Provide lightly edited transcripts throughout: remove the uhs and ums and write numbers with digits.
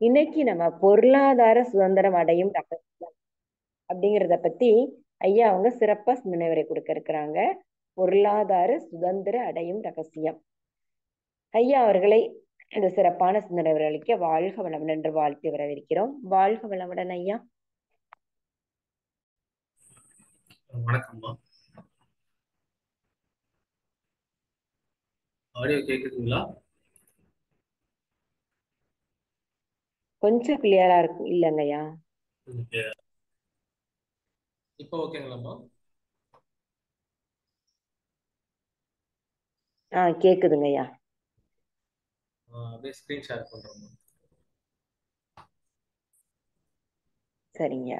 இன்னைக்கு நம்ம பொருளாதார சுதந்திரம் அடையும் ரகசியம் அப்படிங்கிறத பத்தி ஐயா அவங்க சிறப்பா சிந்தனை கொடுக்க இருக்கிறாங்க. பொருளாதார சுதந்திர அடையும் ரகசியம். ஐயா அவர்களை இந்த சிறப்பான சிந்தனை அளிக்க வாழ்க வளமுடன் என்று வாழ்த்தி வரவேற்கிறோம். வாழ்க வளமுடன் ஐயா. வணக்கம்மா. ஆடியோ கேக்குதுங்களா? கொஞ்சம் கிளியரா இருக்கு இல்லைங்கய்யா. இப்போ ஓகேங்களாம்மா? கேக்குதுங்கய்யா. அப்படியே ஸ்கிரீன் ஷேர் பண்றோம்மா. சரிங்க.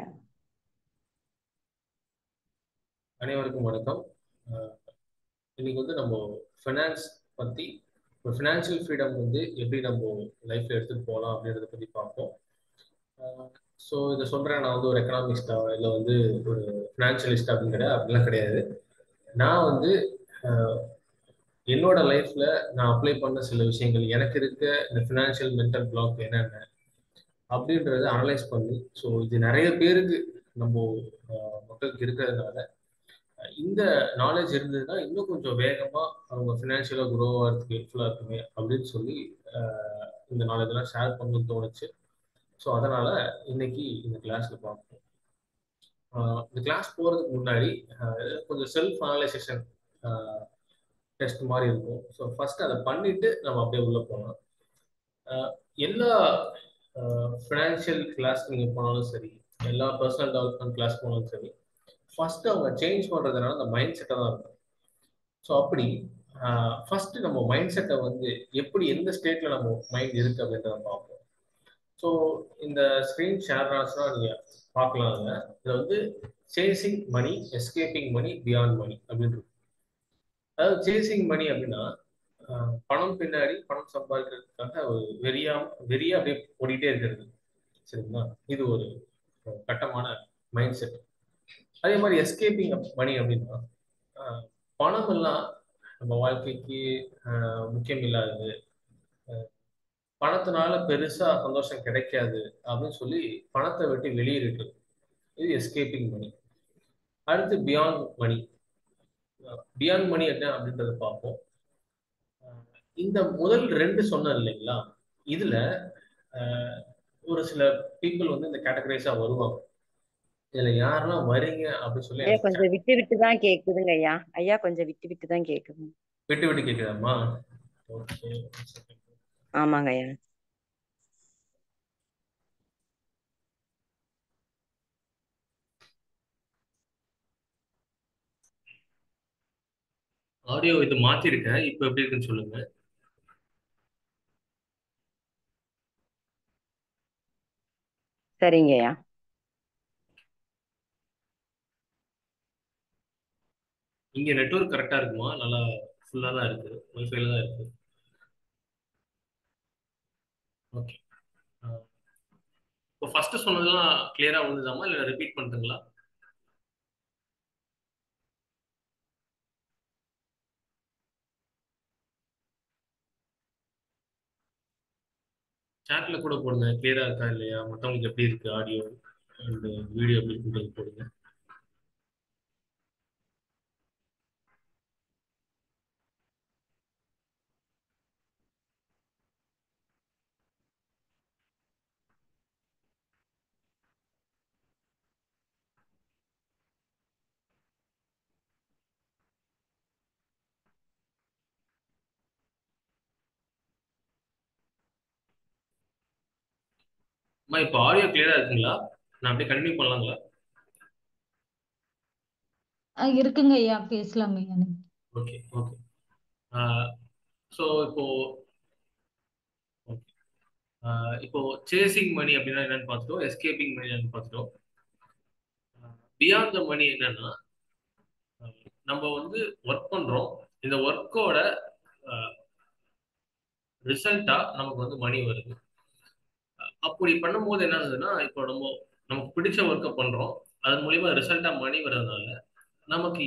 அனைவருக்கும் வணக்கம். இன்னைக்கு வந்து நம்ம ஃபினான்ஸ் பத்தி, ஃபினான்ஷியல் ஃப்ரீடம் வந்து எப்படி நம்ம லைஃப்ல எடுத்துட்டு போகலாம் அப்படின்றத பத்தி பார்ப்போம். ஸோ இதை சொல்றேன், நான் வந்து ஒரு எக்கனாமிக்ஸ்டா இல்லை வந்து ஒரு ஃபினான்ஷியலிஸ்ட் அப்படின்னு கிடையாது, அப்படிலாம் கிடையாது. நான் வந்து என்னோட லைஃப்ல நான் அப்ளை பண்ண சில விஷயங்கள், எனக்கு இருக்க இந்த ஃபினான்ஷியல் மென்டல் பிளாக் என்னென்ன அப்படின்றத அனலைஸ் பண்ணி, ஸோ இது நிறைய பேருக்கு நம்ம மக்களுக்கு இருக்கிறதுனால இந்த நாலேஜ் இருந்ததுன்னா இன்னும் கொஞ்சம் வேகமா அவங்க ஃபினான்ஷியலாக குரோ ஆகிறதுக்கு ஹெல்ப்ஃபுல்லாக இருக்குமே அப்படின்னு சொல்லி இந்த நாலேஜெல்லாம் ஷேர் பண்ணணும்னு தோணுச்சு. ஸோ அதனால இன்னைக்கு இந்த கிளாஸ்ல பார்ப்போம். இந்த கிளாஸ் போகிறதுக்கு முன்னாடி கொஞ்சம் செல்ஃப் அனலைசேஷன் டெஸ்ட் மாதிரி இருக்கும். ஸோ ஃபர்ஸ்ட் அதை பண்ணிட்டு நம்ம அப்படியே உள்ள போகலாம். எல்லா ஃபினான்ஷியல் கிளாஸ் நீங்கள் போனாலும் சரி, எல்லா பர்சனல் டெவலப்மெண்ட் கிளாஸ் போனாலும் சரி, ஃபர்ஸ்ட் அவங்க சேஞ்ச் பண்ணுறதுனால அந்த மைண்ட் செட்டை தான் இருக்கும். ஸோ அப்படி ஃபர்ஸ்ட் நம்ம மைண்ட் செட்டை வந்து எப்படி எந்த ஸ்டேட்ல நம்ம மைண்ட் இருக்கு அப்படின்றத பார்ப்போம். ஸோ இந்த ஸ்க்ரீன் ஷேர் ஆச்சுன்னா நீங்கள் பார்க்கலாங்க. இதில் வந்து சேசிங் மணி, எஸ்கேப்பிங் மணி, பியாண்ட் மணி அப்படின்னு. அதாவது சேசிங் மணி அப்படின்னா பணம் பின்னாடி பணம் சம்பாதிக்கிறதுக்காக ஒரு வெறியா அப்படியே ஓடிட்டே இருக்கிறது. சரிங்களா? இது ஒரு கட்டமான மைண்ட் செட். அதே மாதிரி எஸ்கேப்பிங் மணி அப்படின்னா பணம் எல்லாம் நம்ம வாழ்க்கைக்கு முக்கியம் இல்லாதது, பணத்தினால பெருசா சந்தோஷம் கிடைக்காது அப்படின்னு சொல்லி பணத்தை விட்டு வெளியேறிட்டு, இது எஸ்கேப்பிங் மணி. அடுத்து பியாண்ட் மணி. பியாண்ட் மணி என்ன அப்படின்றத பார்ப்போம். இந்த முதல் ரெண்டு சொன்னேன் இல்லைங்களா, இதுல ஒரு சில பீப்புள் வந்து இந்த கேட்டகரைஸா வருவாங்க. இதுல யாரெல்லாம் வரீங்க அப்படின்னு சொல்லி ஐயா கொஞ்சம் விட்டு விட்டு தான் கேக்குதுங்க ஐயா. ஐயா கொஞ்சம் விட்டு விட்டு தான் கேக்குது. விட்டு விட்டு கேக்குதாம்மா? ஓகே. ஆமாங்க ஐயா. ஆடியோ இது மாத்திருக்கேன், இப்ப எப்படி இருக்குன்னு சொல்லுங்க. சரிங்க ஐயா. இங்க நெட்வொர்க் கரெக்டா இருக்குமா? நல்லா ஃபுல்லா தான் இருக்கு, ஒய்ஃபைல தான் இருக்கு. ஓகே. இப்போ ஃபர்ஸ்ட் சொன்னதெல்லாம் கிளியரா வந்ததாமா, இல்ல ரிப்பீட் பண்ணுறீங்களா? சாட்ல கூட போடுங்க, கிளியரா இருக்கா இல்லையா, மற்றவங்களுக்கு எப்படி இருக்கு ஆடியோ அண்ட் வீடியோ எப்படி இருக்குன்றது போடுங்க. அம்மா இப்போ ஆடியோ கிளியரா இருக்குங்களா? நான் அப்படியே கண்டினியூ பண்ணலாங்களா? இருக்குங்க ஐயா, பேசலாமே ஐயா நீங்க. Okay okay. ஸோ இப்போ ஓகே. இப்போ சேசிங் மணி அப்படின்னா என்னன்னு பார்த்துட்டோம், எஸ்கேப்பிங் மணி என்னன்னு பார்த்துட்டோம். பியாண்ட் த மணி என்னன்னா, நம்ம வந்து ஒர்க் பண்றோம், இந்த ஒர்க்கோட ரிசல்ட்டா நமக்கு வந்து மணி வருது. அப்படி பண்ணும்போது என்ன ஆகுதுன்னா, இப்போ நமக்கு பிடிச்ச ஒர்க்கை பண்றோம், அதன் மூலியமா ரிசல்ட்டா மணி வர்றதுனால நமக்கு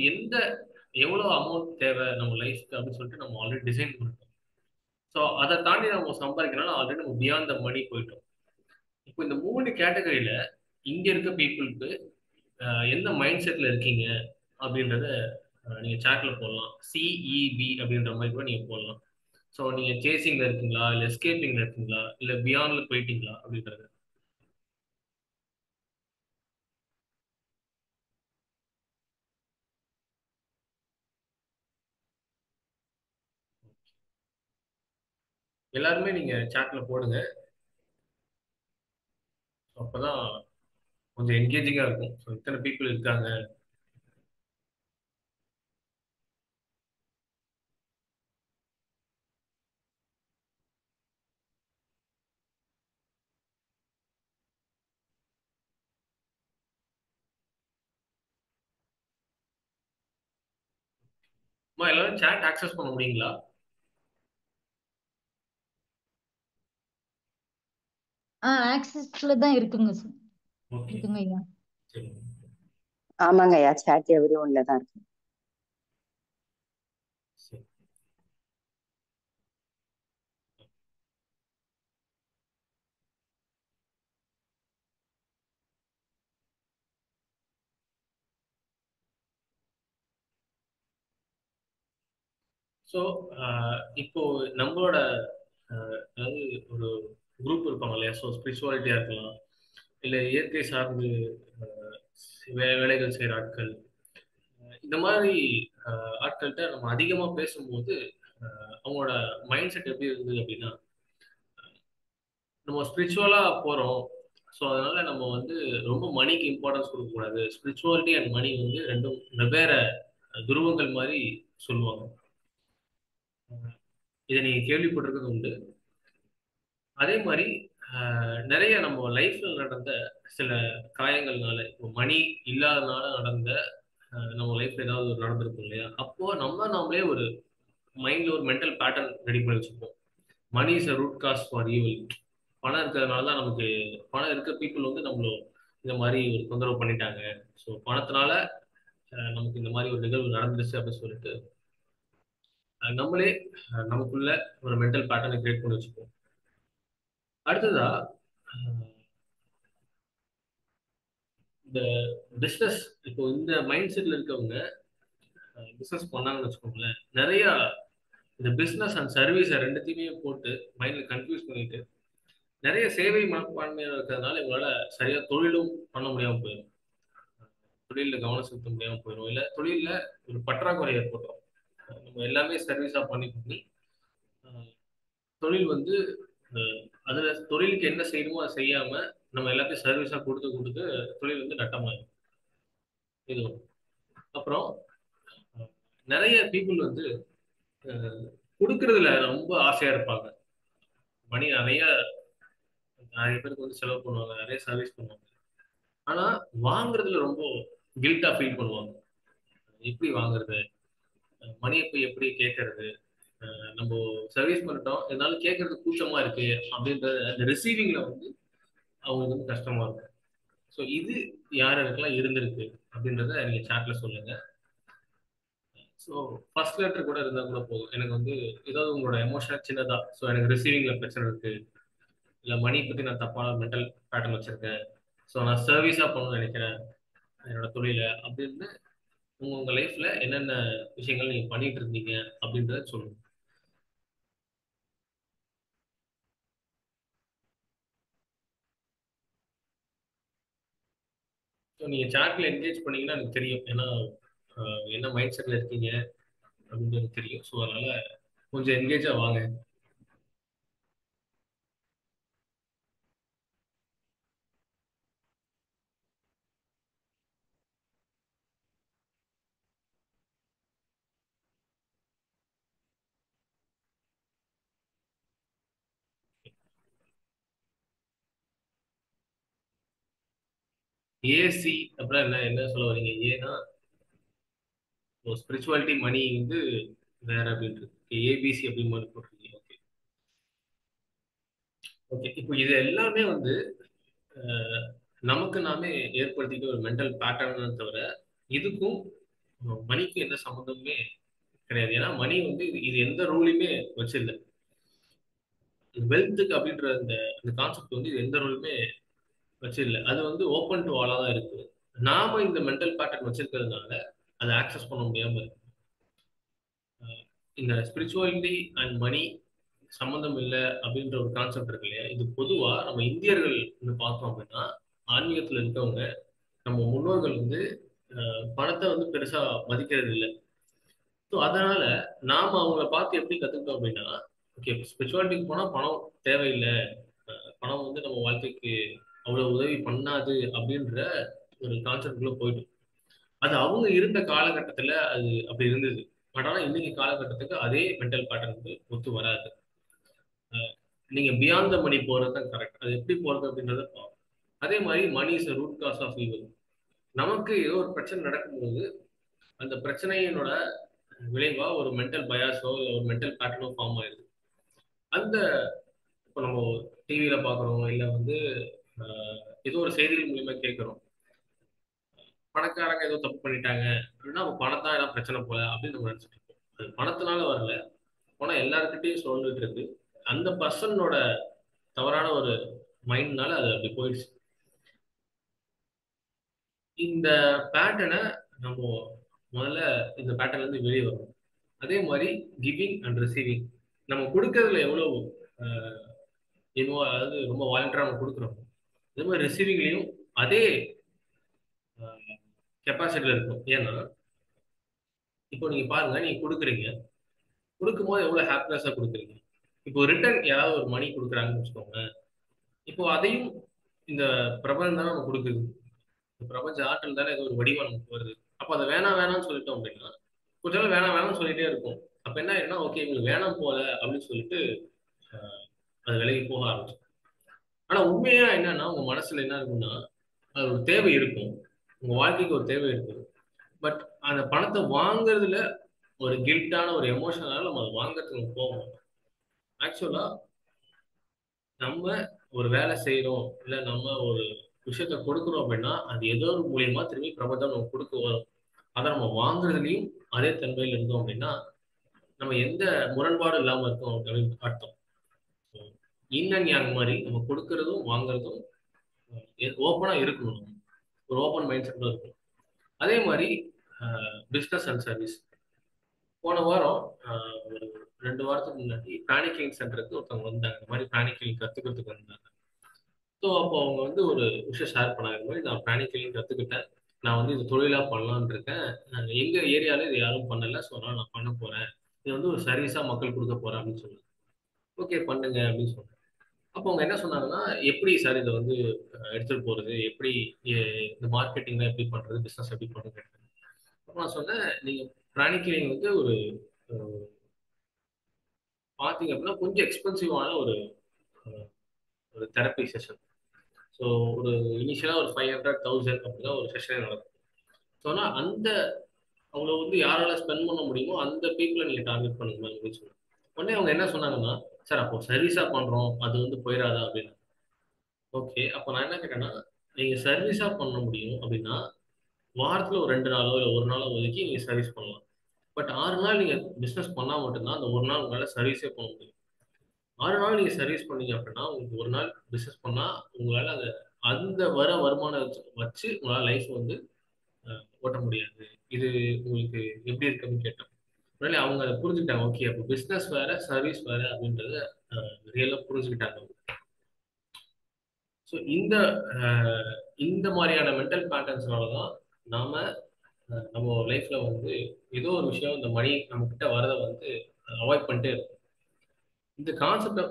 எவ்வளோ அமௌண்ட் தேவை நம்ம லைஃப்க்கு அப்படின்னு சொல்லிட்டு நம்ம ஆல்ரெடி டிசைன் பண்ணிட்டோம். ஸோ அதை தாண்டி நம்ம சம்பாதிக்கிறனால ஆல்ரெடி நம்ம பியாண்ட் த மணி போயிட்டோம். இப்போ இந்த 3 கேட்டகரியில இங்க இருக்க பீப்புளுக்கு எந்த மைண்ட் செட்ல இருக்கீங்க அப்படின்றத நீங்க சாட்ல போடலாம். சிஇபி அப்படின்ற மாதிரி கூட நீங்க போடலாம். ஸோ நீங்க சேசிங்ல இருக்கீங்களா, இல்ல எஸ்கேப்பிங்ல இருக்கீங்களா, இல்ல பியாண்ட்ல போயிட்டீங்களா அப்படின்றது. எல்லாருமே நீங்க சாட்ல போடுங்க. அப்பதான் கொஞ்சம் என்கேஜிங்கா இருக்கும். ஸோ இத்தனை பீப்புள் இருக்காங்க. அம்மா எல்லாரும் சாட் ஆக்சஸ் பண்ண முடியுங்களா? ஆக்சஸ்ல தான் இருக்குங்க சார். ஓகே, இருக்குங்க ஐயா. சரி, ஆமாங்க ஐயா, சாட் எவ்ரி ஒன்ல தான் இருக்கு. சரி. ஸோ இப்போ நம்மளோட அதாவது ஒரு குரூப் இருப்பாங்க இல்லையா? ஸோ ஸ்பிரிச்சுவாலிட்டியா இருக்கலாம், இல்ல இயற்கை சார்ந்து அஹ், வேலைகள் செய்யற ஆட்கள். இந்த மாதிரி ஆட்கள்கிட்ட நம்ம அதிகமா பேசும்போது அவங்களோட மைண்ட் செட் எப்படி இருந்தது அப்படின்னா, நம்ம ஸ்பிரிச்சுவலா போறோம். ஸோ அதனால நம்ம வந்து ரொம்ப மணிக்கு இம்பார்ட்டன்ஸ் கொடுக்க கூடாது. ஸ்பிரிச்சுவாலிட்டி அண்ட் மணி வந்து ரெண்டும் வெவ்வேறு துருவங்கள் மாதிரி சொல்லுவாங்க. இதை நீங்க கேள்விப்பட்டிருக்கிறது உண்டு. அதே மாதிரி நிறைய நம்ம லைஃப்ல நடந்த சில காயங்கள்னால, இப்போ மணி இல்லாதனால நடந்த நம்ம லைஃப்ல ஏதாவது ஒரு நடந்திருக்கும் இல்லையா? அப்போ நாமளே ஒரு மைண்ட்ல ஒரு மென்டல் பேட்டர்ன் ரெடி பண்ணி வச்சுப்போம். Money is a root cause for evil. பணம் இருக்கிறதுனால தான் நமக்கு, பணம் இருக்க பீப்புள் வந்து நம்மள இந்த மாதிரி ஒரு தொந்தரவு பண்ணிட்டாங்க. ஸோ பணத்தினால நமக்கு இந்த மாதிரி ஒரு நிகழ்வு நடந்துருச்சு அப்படின்னு சொல்லிட்டு நம்மளே நமக்குள்ள ஒரு மென்டல் பேட்டர்னை கிரியேட் பண்ணி வச்சுப்போம். அடுத்ததா அஹ், இந்த பிஸ்னஸ், இப்போ இந்த மைண்ட் செட்ல இருக்கவங்க பிஸ்னஸ் பண்ணாங்கன்னு வச்சுக்கோங்களேன், நிறைய இந்த பிஸ்னஸ் அண்ட் சர்வீஸ் ரெண்டுத்தையுமே போட்டு மைண்ட்ல கன்ஃபியூஸ் பண்ணிட்டு நிறைய சேவை மனப்பான்மையாக இருக்கிறதுனால இவங்களால சரியா தொழிலும் பண்ண முடியாம போயிடும். தொழில கவனம் செலுத்த முடியாம போயிடும், இல்ல தொழில ஒரு பற்றாக்குறை ஏற்படும். நம்ம எல்லாமே சர்வீஸா பண்ணி பண்ணி அஹ், தொழில் வந்து அஹ், அதுல தொழிலுக்கு என்ன செய்யணுமோ அதை செய்யாம நம்ம எல்லாத்தையும் சர்வீஸா கொடுத்து கொடுத்து தொழில் வந்து நட்டமாயிடும். இது ஒண்ணு. அப்புறம் அஹ், நிறைய பீப்புள் வந்து அஹ், கொடுக்கறதுல ரொம்ப ஆசையா இருப்பாங்க. மணி நிறைய நிறைய பேருக்கு வந்து செலவு பண்ணுவாங்க, நிறைய சர்வீஸ் பண்ணுவாங்க. ஆனா வாங்குறதுல ரொம்ப கில்ட்டா ஃபீல் பண்ணுவாங்க. எப்படி வாங்குறது, மணியை போய் எப்படி கேட்கறது, நம்ம சர்வீஸ் பண்ணிட்டோம் இருந்தாலும் கேட்கறது கூச்சமா இருக்கு அப்படின்ற அந்த ரிசீவிங்ல வந்து அவங்களுக்கு வந்து கஷ்டமா இருக்கும். ஸோ இது யாருக்கெல்லாம் இருந்திருக்கு அப்படின்றத நீங்க சாட்ல சொல்லுங்க. ஸோ ஃபர்ஸ்ட் லெட்டர் கூட இருந்தா கூட போதும். எனக்கு வந்து ஏதாவது உங்களோட எமோஷனல் சின்னதா, ஸோ எனக்கு ரிசீவிங்ல பிரச்சனை இருக்கு, இல்ல மணி பத்தி நான் தப்பான மென்டல் பேட்டர்ன் வச்சிருக்கேன், ஸோ நான் சர்வீஸா பண்ணணும்னு நினைக்கிறேன் என்னோட தொழில அப்படின்னு உங்க லைஃப்ல என்னென்ன விஷயங்கள் நீங்க பண்ணிட்டு இருந்தீங்க அப்படின்றத சொல்லுங்க. ஸோ நீங்க சாட்ல என்கேஜ் பண்ணீங்கன்னா எனக்கு தெரியும். ஏன்னா என்ன மைண்ட் செட்ல இருக்கீங்க அப்படின்றது எனக்கு தெரியும். ஸோ அதனால கொஞ்சம் என்கேஜா வாங்க. ஏசி அப்புறம் என்ன என்ன சொல்ல வரீங்க? ஏன்னா ஸ்பிரிச்சுவாலிட்டி மணி வந்து வேற அப்படின்னு இருக்கு. ஏபிசி அப்படின்னு மாதிரி போட்டிருக்கீங்க. Okay, okay. இப்போ இது எல்லாமே வந்து அஹ், நமக்கு நாமே ஏற்படுத்திக்க ஒரு மென்டல் பேட்டர்ன் தவிர இதுக்கும் மணிக்கும் எந்த சம்மந்தமுமே கிடையாது. ஏன்னா மணி வந்து இது எந்த ரூலையுமே வச்சிருந்தது. வெல்த்துக்கு அப்படின்ற அந்த அந்த கான்செப்ட் வந்து இது எந்த ரோலுமே வச்சிடல. அது வந்து ஓப்பன் டு ஆலா தான் இருக்கு. நாம இந்த மென்டல் பேட்டர்ன் வச்சிருக்கிறதுனால அதை ஆக்சஸ் பண்ண முடியாம இருக்கு. இந்த ஸ்பிரிச்சுவாலிட்டி அண்ட் மணி சம்மந்தம் இல்லை அப்படின்ற ஒரு கான்செப்ட் இருக்கு இல்லையா, இது பொதுவா நம்ம இந்தியர்கள் பார்த்தோம் அப்படின்னா ஆன்மீகத்துல இருக்கவங்க, நம்ம முன்னோர்கள் வந்து பணத்தை வந்து பெருசா மதிக்கிறது இல்லை. ஸோ அதனால நாம அவங்கள பார்த்து எப்படி கத்துக்கிட்டோம் அப்படின்னா, ஓகே ஸ்பிரிச்சுவாலிட்டிக்கு போனா பணம் தேவையில்லை, பணம் வந்து நம்ம வாழ்க்கைக்கு அவ்வளவு உதவி பண்ணாது அப்படின்ற ஒரு கான்செப்ட்குள்ள போயிட்டோம். அது அவங்க இருந்த காலகட்டத்துல அது அப்படி இருந்தது. பட் ஆனா இன்னைக்கு காலகட்டத்துக்கு அதே மென்டல் பேட்டர்ன் வந்து ஒத்து வராது. நீங்க பியாண்ட் த மணி போறது தான் கரெக்ட். அது எப்படி போறது அப்படின்றத பார்ப்போம். அதே மாதிரி money is root cause of evil. நமக்கு ஏதோ ஒரு பிரச்சனை நடக்கும்போது அந்த பிரச்சனையினோட விளைவா ஒரு மென்டல் பயாஸோ இல்லை ஒரு மென்டல் பேட்டர்னோ ஃபார்ம் ஆயிடுது. அந்த இப்போ நம்ம டிவியில பார்க்குறோம், இல்லை வந்து ஏதோ ஒரு செய்திகள் மூலியமா கேட்குறோம், பணக்காரங்க ஏதோ தப்பு பண்ணிட்டாங்க அப்படின்னா அவங்க பணத்தான் ஏதாவது பிரச்சனை போல அப்படின்னு நம்ம நினைச்சிட்டு இருக்கோம். அது பணத்தினால வரல, பணம் எல்லாருக்கிட்டையும் சொல்லிட்டு இருக்கு. அந்த பர்சனோட தவறான ஒரு மைண்ட்னால அது அப்படி போயிடுச்சு. இந்த பேட்டர்னை நம்ம முதல்ல இந்த பேட்டர்ல இருந்து வெளியே வரணும். அதே மாதிரி கிவிங் அண்ட் ரிசீவிங், நம்ம கொடுக்கறதுல எவ்வளவு அதாவது ரொம்ப வாலண்டரா நம்ம கொடுக்குறோம், அதே மாதிரி ரிசீவிங்லையும் அதே கெப்பாசிட்டியில இருக்கும். ஏன்னா இப்போ நீங்க பாருங்க, நீங்க கொடுக்குறீங்க, கொடுக்கும்போது எவ்வளவு ஹாப்பினஸா கொடுக்குறீங்க. இப்போ ரிட்டர்ன் யாராவது ஒரு மணி கொடுக்குறாங்கன்னு வச்சுக்கோங்க, இப்போ அதையும் இந்த பிரபஞ்சம் தானே நம்ம கொடுக்குது. இந்த பிரபஞ்ச ஆற்றல் தானே ஏதோ ஒரு வடிவம் நமக்கு வருது. அப்போ அதை வேணாம் வேணாம்னு சொல்லிட்டோம் அப்படின்னா கொஞ்ச நாள் வேணாம் வேணாம்னு சொல்லிட்டே இருக்கும். அப்ப என்ன ஆயிடும்னா, ஓகே இவங்களுக்கு வேணாம் போல அப்படின்னு சொல்லிட்டு அது விலகி போக ஆரம்பிச்சு. ஆனா உண்மையா என்னன்னா, உங்க மனசுல என்ன இருக்குன்னா, அது ஒரு தேவை இருக்கும், உங்க வாழ்க்கைக்கு ஒரு தேவை இருக்கும். பட் அந்த பணத்தை வாங்குறதுல ஒரு கில்ட்டான ஒரு எமோஷனால நம்ம அதை வாங்குறதுக்கு போவோம். ஆக்சுவலா நம்ம ஒரு வேலை செய்யறோம், இல்ல நம்ம ஒரு விஷயத்த கொடுக்குறோம் அப்படின்னா அது ஏதோ ஒரு மூலியமா திரும்பி பிரபஞ்சம் நம்ம கொடுக்க வரும். அதை நம்ம வாங்குறதுலயும் அதே தன்மையில் இருந்தோம் அப்படின்னா நம்ம எந்த முரண்பாடும் இல்லாம இருக்கோம் அப்படின்னு அர்த்தம். இன் அண்ட் யாங் மாதிரி நம்ம கொடுக்கறதும் வாங்குறதும் ஓப்பனா இருக்கணும். ஒரு ஓப்பன் மைண்ட் செட்ல இருக்கும். அதே மாதிரி பிஸ்னஸ் அண்ட் சர்வீஸ். போன வாரம் ஒரு 2 வாரத்துக்கு முன்னாடி பிராணிக் கிளினிக் சென்டருக்கு ஒருத்தவங்க வந்தாங்க. இந்த மாதிரி பிராணிக் கிளினிக் கத்துக்கிறதுக்கு வந்தாங்க. ஸோ அப்போ அவங்க வந்து ஒரு விஷயம் ஷேர் பண்ணாங்க. இந்த மாதிரி நான் பிராணிக் கிளினிக் கத்துக்கிட்டேன், நான் வந்து இது தொழிலா பண்ணலான்னு இருக்கேன், எங்க ஏரியால இது யாரும் பண்ணல, ஸோ அதனால நான் பண்ண போறேன், இது வந்து ஒரு சர்வீஸா மக்கள் கொடுக்க போறேன் அப்படின்னு சொன்னாங்க. ஓகே பண்ணுங்க அப்படின்னு சொன்னாங்க. அப்போ அவங்க என்ன சொன்னாங்கன்னா, எப்படி சார் இதை வந்து எடுத்துட்டு போறது, எப்படி இந்த மார்க்கெட்டிங்ல எப்படி பண்றது, பிசினஸ் எப்படி பண்றது. அப்போ நான் சொன்னேன், நீங்க பிராணிக் கிளினிக் வந்து ஒரு பார்த்தீங்க அப்படின்னா கொஞ்சம் எக்ஸ்பென்சிவான ஒரு ஒரு தெரப்பி செஷன். ஸோ ஒரு இனிஷியலாக ஒரு 500,000 அப்படிதான் ஒரு செஷனே நடக்கும். ஸோ ஆனால் அந்த அவ்வளோ வந்து யாரால ஸ்பெண்ட் பண்ண முடியுமோ அந்த பீப்புளை நீங்கள் டார்கெட் பண்ணுங்க அப்படின்னு சொன்னாங்க. உடனே அவங்க என்ன சொன்னாங்கன்னா, சார் அப்போ சர்வீஸாக பண்ணுறோம் அது வந்து போயிடாதா அப்படின்னு. ஓகே அப்போ நான் என்ன கேட்டேன்னா, நீங்கள் சர்வீஸாக பண்ண முடியும் அப்படின்னா வாரத்தில் ஒரு 2 நாளோ இல்லை ஒரு நாளோ ஒதுக்கி நீங்கள் சர்வீஸ் பண்ணலாம். பட் 6 நாள் நீங்கள் பிஸ்னஸ் பண்ணால் மட்டும்தான் அந்த ஒரு நாள் உங்களால் சர்வீஸே பண்ண முடியும். 6 நாள் நீங்கள் சர்வீஸ் பண்ணீங்க அப்படின்னா உங்களுக்கு ஒரு நாள் பிஸ்னஸ் பண்ணால் உங்களால் அதை அந்த வருமானம் வச்சு உங்களால் லைஃப் வந்து ஓட்ட முடியாது. இது உங்களுக்கு எப்படி இருக்குன்னு கேட்டோம். உடனே அவங்க அதை புரிஞ்சுக்கிட்டாங்க. ஓகே அப்போ பிஸ்னஸ் வேற சர்வீஸ் வேற அப்படின்றத ரியலாக புரிஞ்சுக்கிட்டாங்க. ஸோ இந்த மாதிரியான மென்டல் பேட்டர்ன்ஸ்னால தான் நாம நம்ம லைஃப்ல வந்து ஏதோ ஒரு விஷயம் இந்த மணி நம்ம கிட்ட வரதை வந்து அவாய்ட் பண்ணிட்டே இருக்கும். இந்த கான்செப்டை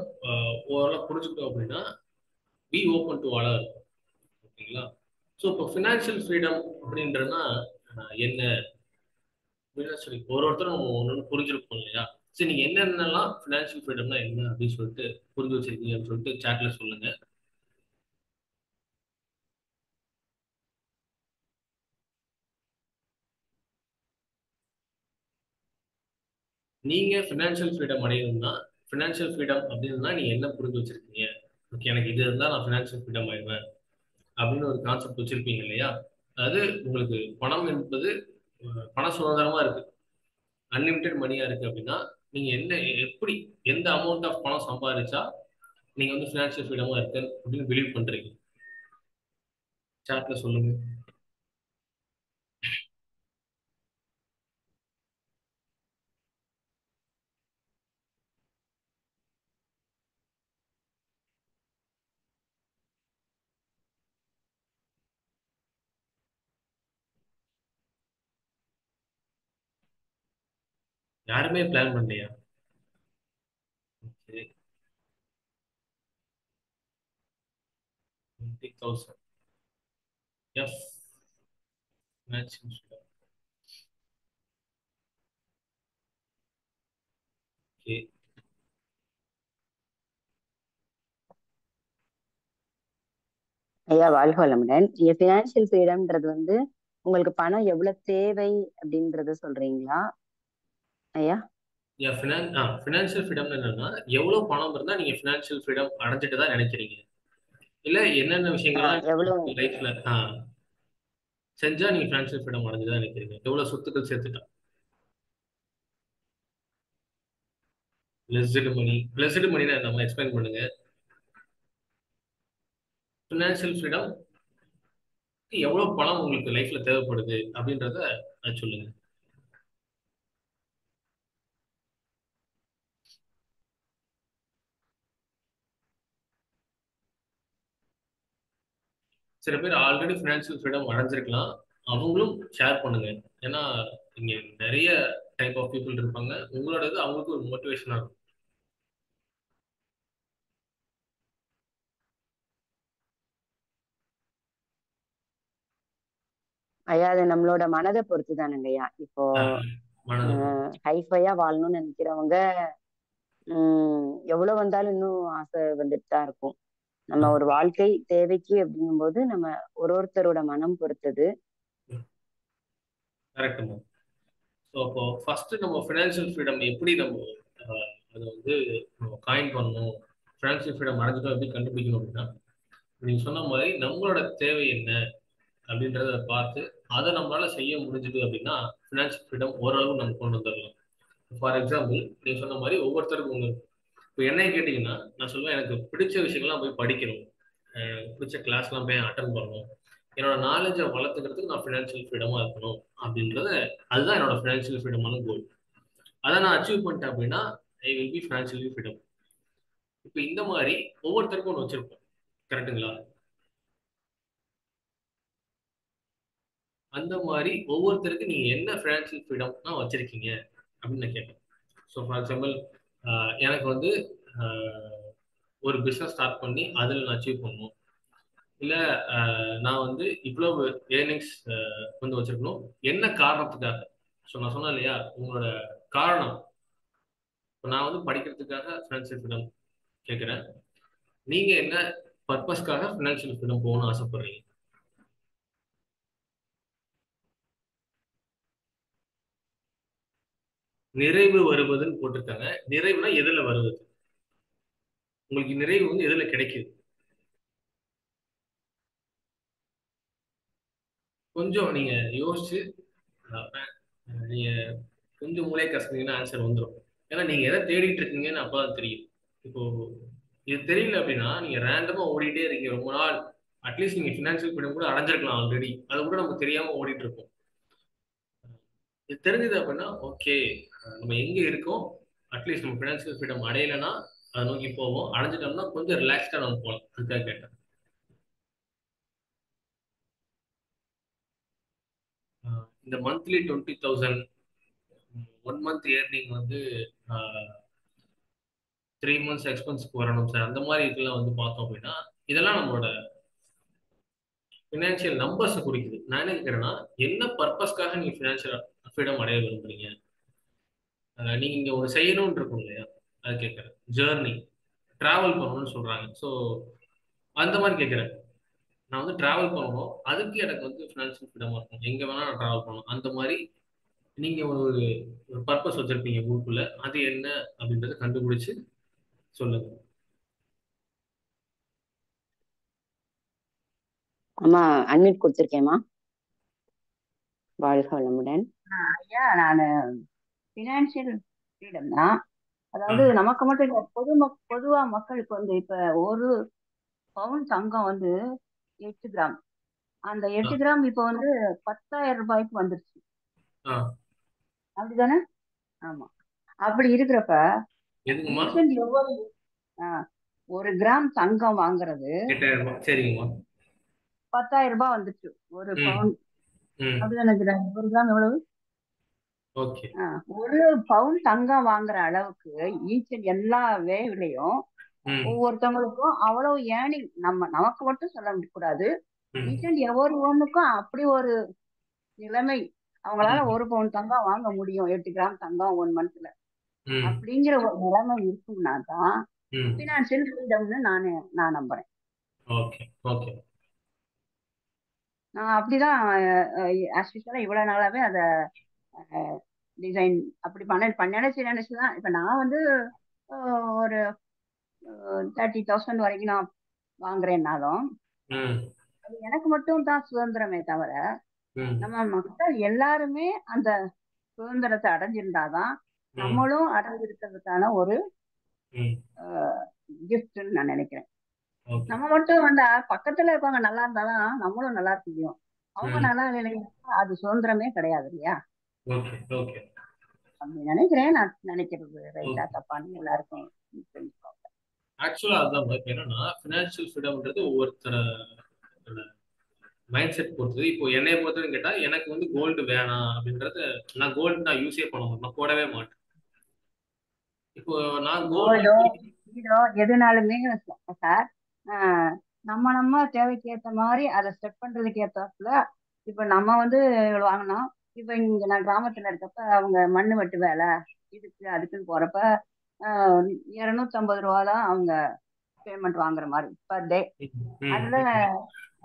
ஓரளவு புரிஞ்சுக்கிட்டோம் அப்படின்னா பி ஓப்பன் டு ஆலா இருக்கும். ஓகேங்களா? ஸோ இப்போ ஃபினான்ஷியல் ஃப்ரீடம் அப்படின்றதுனா என்ன அப்படின்னு சொல்லி ஒருத்தரும் நம்ம ஒன்று புரிஞ்சிருப்போம் இல்லையா? சரி நீங்க என்னென்னலாம் ஃபினான்ஷியல் ஃப்ரீடம்னா என்ன அப்படின்னு சொல்லிட்டு புரிஞ்சு வச்சிருக்கீங்க அப்படின்னு சொல்லிட்டு சாட்ல சொல்லுங்க. நீங்க ஃபினான்ஷியல் ஃப்ரீடம் அடையணும்னா, ஃபினான்ஷியல் ஃப்ரீடம் அப்படின்னா நீங்க என்ன புரிஞ்சு வச்சிருக்கீங்க? ஓகே எனக்கு இது இருந்தால் நான் ஃபினான்ஷியல் ஃப்ரீடம் ஆயிடுவேன் அப்படின்னு ஒரு கான்செப்ட் வச்சிருப்பீங்க இல்லையா? அதாவது உங்களுக்கு பணம் என்பது பண சுதந்திரமா இருக்கு, அன்லிமிட்டெட் மணியா இருக்கு அப்படின்னா நீங்க என்ன எப்படி எந்த அமௌண்ட் ஆஃப் பணம் சம்பாதிச்சா நீங்க வந்து ஃபினான்ஷியல் ஃப்ரீடமா இருக்கு அப்படின்னு பிலீவ் பண்றீங்க? சாட்ல சொல்லுங்க. யாருமே பிளான் பண்ணலையா? சரி. 20,000 எஃப் ஃபினான்ஷியல் ஃப்ரீடம். ஓகே. ஐயா வாழ்க வளமுடன். நீங்க ஃபினான்ஷியல் ஃப்ரீடம்ன்றது வந்து உங்களுக்கு பணம் எவ்வளவு தேவை அப்படின்றத சொல்றீங்களா ஐயா? ஃபினான்ஷியல் ஃப்ரீடம் என்னன்னா எவ்வளவு பணம் இருந்தா நீங்க ஃபினான்ஷியல் ஃப்ரீடம் அடைஞ்சிட்டு தான் நினைக்கிறீங்க, இல்ல என்னென்ன விஷயங்கள்லாம் எவ்வளவு லைஃப்ல செஞ்சா நீங்க ஃபினான்ஷியல் ஃப்ரீடம் அடைஞ்சுதான் நினைக்கிறீங்க? எவ்வளவு சொத்துக்கள் சேர்த்துட்டா? பிளஸ்டு மணி. பிளஸ்டு மணினா நம்ம எக்ஸ்பிளைன் பண்ணுங்க. ஃபினான்ஷியல் ஃப்ரீடம் எவ்வளவு பணம் உங்களுக்கு லைஃப்ல தேவைப்படுது அப்படின்றத சொல்லுங்க. சில பேர் ஆல்ரெடி ஃபினான்ஷியல் ஃப்ரீடம் அடைஞ்சிருக்கலாம், அவங்களும் ஷேர் பண்ணுங்க. ஏன்னா இங்க நிறைய டைப் ஆஃப் பீப்புள் இருப்பாங்க, உங்களோட இது அவங்களுக்கு ஒரு மோட்டிவேஷனா இருக்கும். ஐயா அது நம்மளோட மனதை பொறுத்து தானுங்க ஐயா. இப்போ மனது. ஹைஃபையா வாழணும்னு நினைக்கிறவங்க எவ்வளவு வந்தாலும் இன்னும் ஆசை வந்துட்டு தான் இருக்கும். நம்ம ஒரு வாழ்க்கை தேவைக்கு அப்படிங்கும்போது நம்ம ஒருத்தரோட மனம் பொறுத்தது. Correct ma'am. ஸோ அப்போ ஃபர்ஸ்ட் நம்ம ஃபினான்ஷியல் ஃப்ரீடம் எப்படி நம்ம அதை வந்து காயின் பண்ணணும், ஃபினான்ஷியல் ஃப்ரீடம் அடைஞ்சிட்டோம் எப்படி கண்டுபிடிக்கணும் அப்படின்னா, நீங்க சொன்ன மாதிரி நம்மளோட தேவை என்ன அப்படின்றத பார்த்து அதை நம்மளால செய்ய முடிஞ்சுது அப்படின்னா ஃபினான்ஷியல் ஃப்ரீடம் ஓரளவு நம்ம கொண்டு வந்துடலாம். ஃபார் எக்ஸாம்பிள் நீங்க சொன்ன மாதிரி ஒவ்வொருத்தருக்கும் ஒன்று. இப்போ என்னைய கேட்டிங்கன்னா நான் சொல்லுவேன், எனக்கு பிடிச்ச விஷயங்கள்லாம் போய் படிக்கணும், பிடிச்ச கிளாஸ்லாம் போய் அட்டன் பண்ணணும், என்னோட நாலேஜை வளர்த்துக்கிறதுக்கு நான் ஃபினான்ஷியல் ஃப்ரீடமாக இருக்கணும் அப்படின்றத, அதுதான் என்னோட ஃபினான்ஷியல் ஃப்ரீடமான கோல். அதை நான் அச்சீவ் பண்ணிட்டேன் அப்படின்னா I will be financially freedom. இப்போ இந்த மாதிரி ஒவ்வொருத்தருக்கும் ஒன்று வச்சிருப்போம், கரெக்டுங்களா? அந்த மாதிரி ஒவ்வொருத்தருக்கு நீங்க என்ன ஃபினான்ஷியல் ஃப்ரீடம் தான் வச்சிருக்கீங்க அப்படின்னு நான் கேட்டேன். ஸோ ஃபார் எக்ஸாம்பிள் எனக்கு வந்து ஒரு பிஸ்னஸ் ஸ்டார்ட் பண்ணி அதில் நான் அச்சீவ் பண்ணணும், இல்லை நான் வந்து இவ்வளவு ஏர்னிங்ஸ் வந்து வச்சிருக்கணும், என்ன காரணத்துக்காக. ஸோ நான் சொன்னேன் இல்லையா உங்களோட காரணம். இப்போ நான் வந்து படிக்கிறதுக்காக ஃபினான்ஷியல் ஃப்ரீடம் கேட்குறேன், நீங்க என்ன பர்பஸ்க்காக ஃபினான்ஷியல் ஃப்ரீடம் போகணும்னு ஆசைப்படுறீங்க? நிறைவு வருவதுன்னு போட்டிருக்காங்க. நிறைவுனா எதுல வருவது? உங்களுக்கு நிறைவு வந்து எதுல கிடைக்குது? கொஞ்சம் நீங்க யோசிச்சு நீங்க கொஞ்சம் மூளை கசந்தீங்கன்னா ஆன்சர் வந்துடும். ஏன்னா நீங்க எதை தேடிட்டு இருக்கீங்கன்னு அப்பதான் தெரியும். இப்போ இது தெரியல அப்படின்னா நீங்க ரேண்டமா ஓடிட்டே இருக்கீங்க ரொம்ப நாள். அட்லீஸ்ட் நீங்க ஃபினான்ஷியல் ஃப்ரீடம் கூட அடைஞ்சிருக்கலாம் ஆல்ரெடி, அது கூட நமக்கு தெரியாம ஓடிட்டு இருக்கோம். இது தெரிஞ்சது அப்படின்னா ஓகே, நம்ம எங்க இருக்கோம், அட்லீஸ்ட் நம்ம ஃபினான்ஷியல் ஃப்ரீடம் அடையலைன்னா அதை நோக்கி போவோம், அடைஞ்சிட்டோம்னா கொஞ்சம் ரிலாக்ஸ்டா நம்ம போகலாம். அதுக்காக கேட்டேன். இந்த மந்த்லி 20,000 ஒன் மந்த் ஏர்னிங் வந்து 3 months எக்ஸ்பென்ஸ்க்கு வரணும் சார், அந்த மாதிரி இதெல்லாம் வந்து பார்த்தோம் அப்படின்னா இதெல்லாம் நம்மளோட ஃபினான்ஷியல் நம்பர்ஸை குறிக்குது. நான் என்ன கேட்குறேன்னா, என்ன பர்பஸ்க்காக நீங்க ஃபினான்ஷியல் ஃப்ரீடம் அடைய விரும்புறீங்க? நீங்க இங்க ஒரு செய்யணும்னு இருக்கும் இல்லையா, அது கேட்குறேன். ஜேர்னி டிராவல் பண்ணணும்னு சொல்றாங்க. ஸோ அந்த மாதிரி கேட்குறேன். நான் வந்து டிராவல் பண்ணணும், அதுக்கு எனக்கு வந்து ஃபினான்ஷியல் ஃப்ரீடமா இருக்கும், எங்க வேணா நான் டிராவல் பண்ணணும். அந்த மாதிரி நீங்க ஒரு ஒரு பர்பஸ் வச்சிருப்பீங்க உங்களுக்குள்ள, அது என்ன அப்படின்றத கண்டுபிடிச்சு சொல்லுங்க. அம்மா அட்மிட் கொடுத்துருக்கேம்மா. வாழ்க வளமுடன். ஐயா நான் ஃபினான்ஷியல் ஃப்ரீடம் தான். ஆ, அதாவது நமக்கு மட்டும் இல்ல, பொதுவா மக்களுக்கு வந்து இப்ப ஒரு பவுன் தங்கம் வந்து 8 கிராம். அந்த ஆ, 8 கிராம் இப்ப வந்து 10,000 ரூபாய்க்கு வந்துருச்சு. ஆ. அப்படிதானே? ஆமா. அப்படி இருக்கிறப்ப எதுங்கம்மா? ரீசன்ட் எவ்வளவு ஒரு கிராம் தங்கம் வாங்குறது 8,000 ரூபாய். சரிங்கம்மா. 10,000 ரூபாய் வந்துச்சு ஒரு ம், பவுன். ம். அப்படிதானே? ஒரு கிராம் எவ்வளவு? ஓகே. ஒரு பவுன் தங்கம் வாங்குற அளவுக்கு ஈச் அண்ட் எல்லா வேலையும் ம், ஒவ்வொருத்தவங்களுக்கும் அவ்வளவு ஏர்னிங் நமக்கு மட்டும் சொல்ல கூடாது. ம், ஈச் அண்ட் எவ்வொரு ஒண்ணுக்கும் அப்படி ஒரு நிலைமை. அவங்களால ம், ஒரு பவுன் தங்கம் வாங்க முடியும், 8 கிராம் தங்கம் 1 மந்த்ல. ம், அப்படிங்கிற ஒரு நிலைமை இருக்குன்னா தான் ம். பினான்சியல் ஃப்ரீடம்னு நான் நம்புறேன். Okay, okay. நான் அப்படிதான் ஆக்சுவலா இவ்வளவு நாளாவே அதை டிசைன் அப்படி நினைச்சுதான். இப்ப நான் வந்து ஒரு 30,000 வரைக்கும் நான் வாங்குறேன்னாலும் ம், அது எனக்கு மட்டும் தான் சுதந்திரமே தவிர ம், நம்ம மக்கள் எல்லாருமே அந்த சுதந்திரத்தை அடைஞ்சிருந்தாதான் ம், நம்மளும் அடைஞ்சிருக்கிறதுக்கான ஒரு ம். கிஃப்ட்னு நான் நினைக்கிறேன். ஓகே. நம்ம மட்டும் வந்தா பக்கத்துல இருக்கவங்க நல்லா இருந்தாதான் நம்மளும் நல்லா இருக்க முடியும். அவங்க ம். நல்லா இல்லைன்னா அது சுதந்திரமே கிடையாது இல்லையா? ஓகே, ஓகே, அப்படி நினைக்கிறேன். நான் நினைக்கிறது ரைட்டா ஓகே. தப்பான்னு எல்லாருக்கும் தெரிஞ்சுக்கோங்க. ஆக்சுவலா அதுதான் இப்ப என்னன்னா ஃபினான்ஷியல் ஃப்ரீடம்ன்றது ஒவ்வொருத்தர மைண்ட் செட் பொறுத்தது. இப்போ என்னைய பொறுத்தவரைக்கும் கேட்டா எனக்கு வந்து கோல்டு வேணாம் அப்படின்றது. நான் கோல்டு நான் யூஸே பண்ண மாட்டேன், நான் போடவே மாட்டேன். இப்போ நான் கோல்டு கோல்டோ வீடோ எதுனாலுமே சார், நம்ம தேவைக்கு ஏத்த மாதிரி அதை செட் பண்றதுக்கு ஏத்தாப்புல. இப்ப நம்ம வந்து இவ்வளவு வாங்கினோம். இப்ப இங்க நான் கிராமத்துல இருக்கப்ப அவங்க மண்ணு வெட்டு வேலை இதுக்கு அதுக்குன்னு போறப்ப 250 ரூபா தான் அவங்க பேமெண்ட் வாங்குற மாதிரி பர் டே. ம், அதுல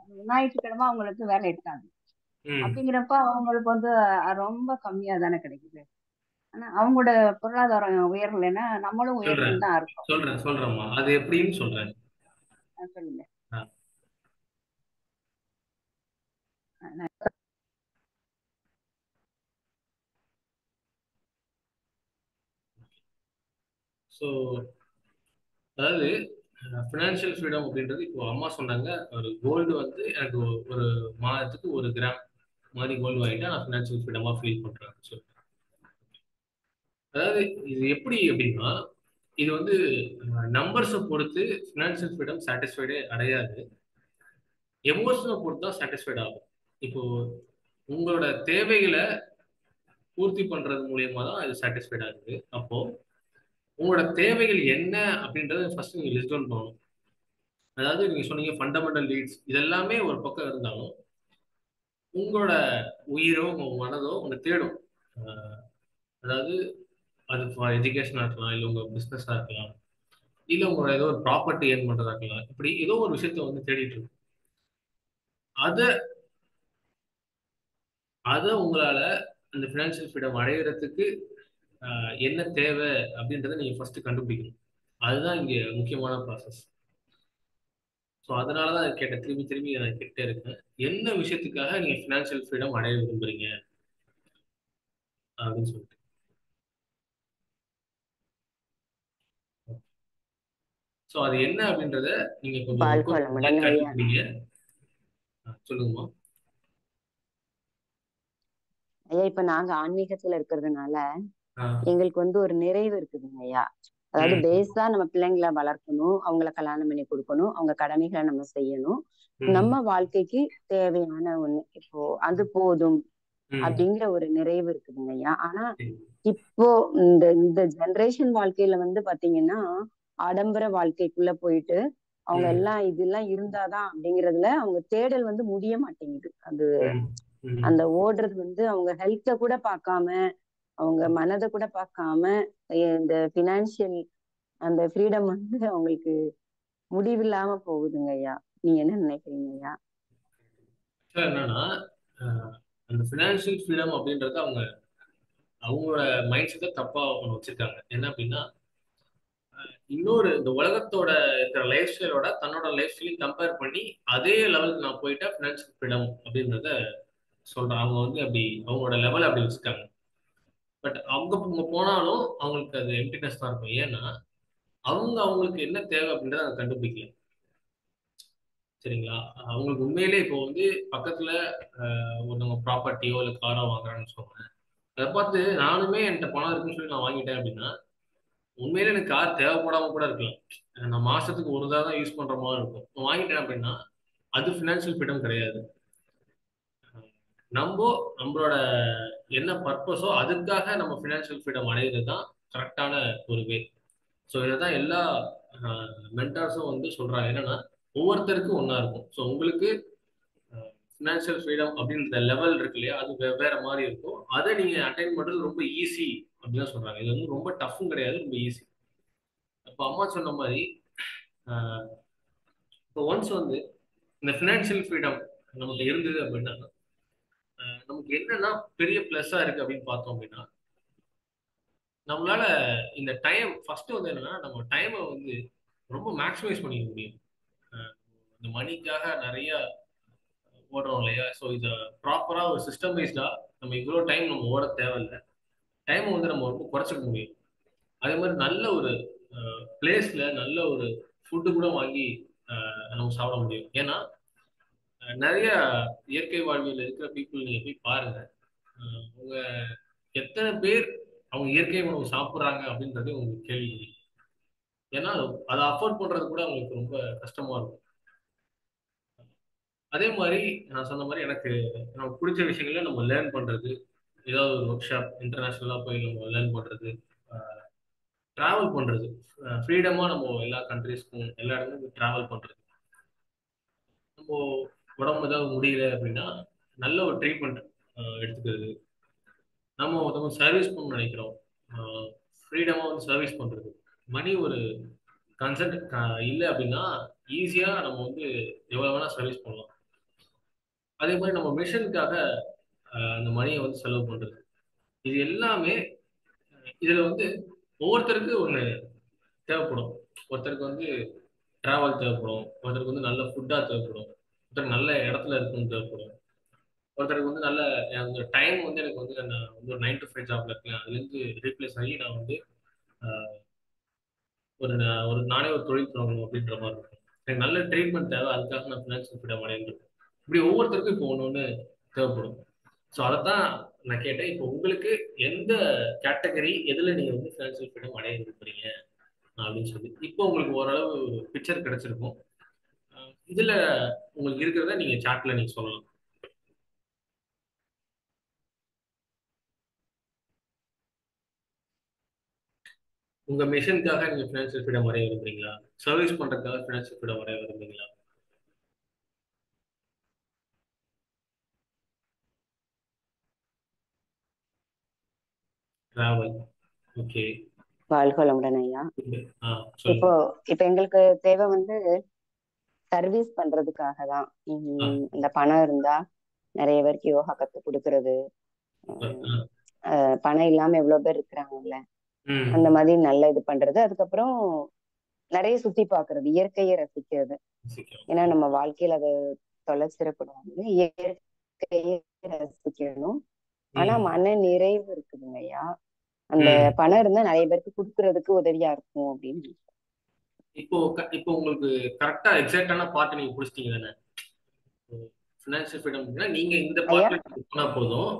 ம், ஞாயிற்றுக்கிழமை அவங்களுக்கு வேலை இருக்காது. ம். அப்படிங்கிறப்ப அவங்களுக்கு வந்து ரொம்ப கம்மியா தானே கிடைக்குது. ஆனா அவங்களோட பொருளாதாரம் உயரலைன்னா நம்மளும் சொல்றேன், உயரணும்னு தான் அர்த்தம். சொல்றேன்மா, அது எப்படின்னு சொல்றேன். சொல்லுங்க. ஸோ அதாவது ஃபினான்ஷியல் ஃப்ரீடம் அப்படின்றது இப்போ அம்மா சொன்னாங்க. ஒரு கோல்டு வந்து எனக்கு ஒரு மாதத்துக்கு 1 கிராம் மாதிரி கோல்டு வாங்கிட்டா நான் ஃபினான்ஷியல் ஃப்ரீடமா ஃபீல் பண்றேன். ஸோ அதாவது இது எப்படி அப்படின்னா இது வந்து நம்பர்ஸை பொறுத்து ஃபினான்ஷியல் ஃப்ரீடம் சாட்டிஸ்ஃபைடே அடையாது. எமோஷனை பொறுத்து தான் சாட்டிஸ்ஃபைட் ஆகும். இப்போ உங்களோட தேவைகளை பூர்த்தி பண்றது மூலியமா தான் இது சாட்டிஸ்ஃபைட் ஆகுது. அப்போ உங்களோட தேவைகள் என்ன அப்படின்றத ஃபர்ஸ்ட் நீங்க லிஸ்ட் டவுன் பண்ணணும். அதாவது நீங்க சொன்னீங்க ஃபண்டமெண்டல் நீட்ஸ் இதெல்லாமே ஒரு பக்கம் இருந்தாலும் உங்களோட உயிரோ உங்க மனதோ உங்களை தேடும். அஹ் அதாவது அது ஃபார் எஜுகேஷனாக இருக்கலாம், இல்லை உங்க பிஸ்னஸாக இருக்கலாம், இல்லை உங்களோட ஏதோ ஒரு ப்ராப்பர்ட்டி ஏர்ன் பண்றதா இருக்கலாம். இப்படி ஏதோ ஒரு விஷயத்த வந்து தேடிட்டு இருக்கும். அதை அதை உங்களால அந்த ஃபினான்ஷியல் ஃப்ரீடம் அடையிறதுக்கு என்ன தேவை அப்படின்றத நீங்க ஃபர்ஸ்ட் கண்டுபிடிக்கணும். அதுதான் இங்க முக்கியமான ப்ராசஸ். ஸோ அதனால தான் கேட்டேன், திரும்பி திரும்பி நான் கேட்டே இருக்கேன். என்ன விஷயத்துக்காக நீங்க ஃபினான்ஷியல் ஃப்ரீடம் அடைய விரும்புறீங்க அப்படின்னு சொல்லிட்டு. ஸோ அது என்ன அப்படின்றத நீங்க கொஞ்சம் ஒர்க் வாழ்க அவுட் பண்ணி வளமுடன் ஐயா. கண்டுபிடிங்க. சொல்லுங்கம்மா. ஐயா, இப்ப நாங்க ஆன்மீகத்துல இருக்கிறதுனால ஆ, எங்களுக்கு வந்து ஒரு நிறைவு இருக்குதுங்க ஐயா. அதாவது ம், பேஸா நம்ம பிள்ளைங்களை வளர்க்கணும், அவங்கள கல்யாணம் பண்ணி கொடுக்கணும், அவங்க கடமைகளை நம்ம செய்யணும். ம், நம்ம வாழ்க்கைக்கு தேவையான ஒண்ணு இப்போ அது போதும் ம். அப்படிங்கிற ஒரு நிறைவு இருக்குதுங்க ஐயா. ஆனா சரி. இப்போ இந்த இந்த ஜெனரேஷன் வாழ்க்கையில வந்து பாத்தீங்கன்னா ஆடம்பர வாழ்க்கைக்குள்ள போயிட்டு அவங்க ம், எல்லாம் இதெல்லாம் இருந்தாதான் அப்படிங்கறதுல அவங்க தேடல் வந்து முடிய மாட்டேங்குது. அது ம், ம். அந்த ஓடுறது வந்து அவங்க ஹெல்த்த கூட பார்க்காம அவங்க மனதை கூட பார்க்காம இந்த பினான்சியல் அந்த ஃப்ரீடம் வந்து அவங்களுக்கு முடிவில்லாம போகுதுங்க ஐயா. நீங்க என்ன நினைக்கிறீங்க ஐயா? Actually என்னன்னா அஹ், அந்த ஃபினான்ஷியல் ஃப்ரீடம் அப்படின்றது அவங்க அவங்களோட மைண்ட் செட்டை தப்பா ஒன்று வச்சிருக்காங்க. என்ன அப்படின்னா இன்னொரு இந்த உலகத்தோட இருக்கிற லைஃப் ஸ்டைலோட தன்னோட லைஃப் ஸ்டைலையும் கம்பேர் பண்ணி அதே லெவலுக்கு நான் போயிட்டா ஃபினான்ஷியல் ஃப்ரீடம் அப்படின்றத சொல்றாங்க. அவங்க வந்து அப்படி அவங்களோட லெவல் அப்படி வச்சிருக்காங்க. பட் அவங்க போனாலும் அவங்களுக்கு அது எம்டினஸ் தான் இருக்கும். ஏன்னா அவங்களுக்கு என்ன தேவை அப்படின்றத அதை கண்டுபிடிக்கல. சரிங்களா? அவங்களுக்கு உண்மையிலே இப்போ வந்து பக்கத்துல ஒருத்தவங்க ப்ராப்பர்ட்டியோ இல்லை காரோ வாங்குறாங்கன்னு வச்சுக்கோங்க. அதை பார்த்து நானுமே என்கிட்ட பணம் இருக்குன்னு சொல்லி நான் வாங்கிட்டேன் அப்படின்னா உண்மையிலே எனக்கு கார் தேவைப்படாம கூட இருக்கலாம். நான் மாசத்துக்கு ஒரு தடவை தான் யூஸ் பண்ற மாதிரி இருக்கும். நான் வாங்கிட்டேன் அப்படின்னா அது ஃபினான்ஷியல் ஃப்ரீடம் கிடையாது. நம்ம நம்மளோட என்ன பர்பஸோ அதுக்காக நம்ம ஃபினான்ஷியல் ஃப்ரீடம் அடையிறது தான் கரெக்டான ஒரு வே. ஸோ இதை தான் எல்லா மென்டார்ஸும் வந்து சொல்றாங்க. என்னன்னா ஒவ்வொருத்தருக்கும் ஒன்றா இருக்கும். ஸோ உங்களுக்கு ஃபினான்ஷியல் ஃப்ரீடம் அப்படின்ற லெவல் இருக்கு இல்லையா, அது வெவ்வேறு மாதிரி இருக்கும். அதை நீங்க அட்டைன் பண்றது ரொம்ப ஈஸி அப்படின்னு தான் சொல்றாங்க. இது வந்து ரொம்ப டஃப்பும் கிடையாது, ரொம்ப ஈஸி. இப்போ அம்மா சொன்ன மாதிரி இப்போ ஒன்ஸ் வந்து இந்த ஃபினான்ஷியல் ஃப்ரீடம் நமக்கு இருந்தது அப்படின்னா நமக்கு என்னன்னா பெரிய ப்ளஸ்ஸா இருக்கு அப்படின்னு பார்த்தோம் அப்படின்னா நம்மளால இந்த டைம் ஃபர்ஸ்ட் வந்து என்னன்னா நம்ம டைமை வந்து ரொம்ப மேக்ஸிமைஸ் பண்ணிக்க முடியும். இந்த மணிக்காக நிறைய ஓடுறோம் இல்லையா? ஸோ இதை ப்ராப்பராக ஒரு சிஸ்டமைஸ்டா நம்ம இவ்வளோ டைம் நம்ம ஓட தேவையில்லை. டைமை வந்து நம்ம ரொம்ப குறைச்சிக்க முடியும். அதே மாதிரி நல்ல ஒரு பிளேஸ்ல நல்ல ஒரு ஃபுட்டு கூட வாங்கி நம்ம சாப்பிட முடியும். ஏன்னா நிறைய இயற்கை வாழ்வியல் இருக்கிற பீப்புள் நீங்க போய் பாருங்க. அவங்க எத்தனை பேர் அவங்க இயற்கை உணவு சாப்பிட்றாங்க அப்படின்றது உங்களுக்கு கேள்வி. ஏன்னா அதை அஃபோர்ட் பண்றது கூட அவங்களுக்கு ரொம்ப கஷ்டமா இருக்கும். அதே மாதிரி நான் சொன்ன மாதிரி எனக்கு நமக்கு பிடிச்ச விஷயங்கள நம்ம லேர்ன் பண்றது, ஏதாவது ஒரு ஒர்க் ஷாப் இன்டர்நேஷனலா போய் நம்ம லேர்ன் பண்றது, டிராவல் பண்றது, ஃப்ரீடமா நம்ம எல்லா கண்ட்ரீஸ்க்கும் எல்லா இடத்துக்கும் டிராவல் பண்றது. நம்ம உடம்பு ஏதாவது முடியல அப்படின்னா நல்ல ஒரு ட்ரீட்மெண்ட் எடுத்துக்கிறது. நம்ம ஒருத்தவங்க சர்வீஸ் பண்ண நினைக்கிறோம், ஃப்ரீடமா வந்து சர்வீஸ் பண்றது. மணி ஒரு கன்சென்ட் இல்லை அப்படின்னா ஈஸியா நம்ம வந்து எவ்வளவு வேணா சர்வீஸ் பண்ணலாம். அதே மாதிரி நம்ம மிஷனுக்காக அந்த மணியை வந்து செலவு பண்றது, இது எல்லாமே இதுல வந்து ஒவ்வொருத்தருக்கு ஒன்று தேவைப்படும். ஒருத்தருக்கு வந்து டிராவல் தேவைப்படும், ஒருத்தருக்கு வந்து நல்ல ஃபுட்டா தேவைப்படும், ஒருத்தருக்கு நல்ல இடத்துல இருக்கணும்னு தேவைப்படும், ஒருத்தருக்கு வந்து நல்ல அந்த டைம் வந்து எனக்கு வந்து நான் வந்து ஒரு 9 to 5 ஜாப்ல இருக்கேன், அதுலேருந்து ரீப்ளேஸ் ஆகி நான் வந்து ஒரு நானே ஒரு தொழில் தொடங்கணும் அப்படின்ற மாதிரி இருக்கும். எனக்கு நல்ல ட்ரீட்மெண்ட் தேவை, அதுக்காக நான் ஃபினான்ஷியல் ஃப்ரீடம் அடையணும். இப்படி ஒவ்வொருத்தருக்கும் இப்போ ஒன்று ஒன்று தேவைப்படும். ஸோ அதைத்தான் நான் கேட்டேன். இப்போ உங்களுக்கு எந்த கேட்டகரி எதில் நீங்கள் வந்து ஃபினான்ஷியல் ஃப்ரீடம் அடைய விரும்புறீங்க அப்படின்னு சொல்லி இப்போ உங்களுக்கு ஓரளவு பிக்சர் கிடைச்சிருக்கும். இதுல உங்களுக்கு இருக்கிறத நீங்க சாட்ல நீங்க சொல்லலாம். உங்க மிஷனுக்காக நீங்க ஃபினான்ஷியல் ஃப்ரீடம் அடைய விரும்புறீங்களா? சர்வீஸ் பண்றதுக்காக ஃபினான்ஷியல் ஃப்ரீடம் அடைய விரும்புறீங்களா? டிராவல். ஓகே. வாழ்க வளமுடன் ஐயா. இப்போ சொல்லுங்க. இப்ப எங்களுக்கு தேவை வந்து சர்வீஸ் பண்றதுக்காக தான். இந்த பணம் இருந்தா நிறைய பேருக்கு யோகா கத்து கொடுக்கறது, பணம் இல்லாம எவ்வளவு பேர் இருக்கிறாங்கல்ல, அந்த மாதிரி நல்ல இது பண்றது. அதுக்கப்புறம் நிறைய சுத்தி பாக்குறது, இயற்கையை ரசிக்கிறது. ஏன்னா நம்ம வாழ்க்கையில அதை தொலைச்சிடக்கூடாது, இயற்கையை ரசிக்கணும். ஆனா மன நிறைவு இருக்குதுங்க ஐயா. அந்த பணம் இருந்தா நிறைய பேருக்கு கொடுக்கறதுக்கு உதவியா இருக்கும் அப்படின்னு. இப்போ இப்போ உங்களுக்கு கரெக்டா எக்ஸாக்டான பார்ட் நீங்க புடிச்சிட்டீங்க தானே? ஃபினான்ஷியல் ஃப்ரீடம் நீங்க இந்த பார்ட்ல போனா போதும்,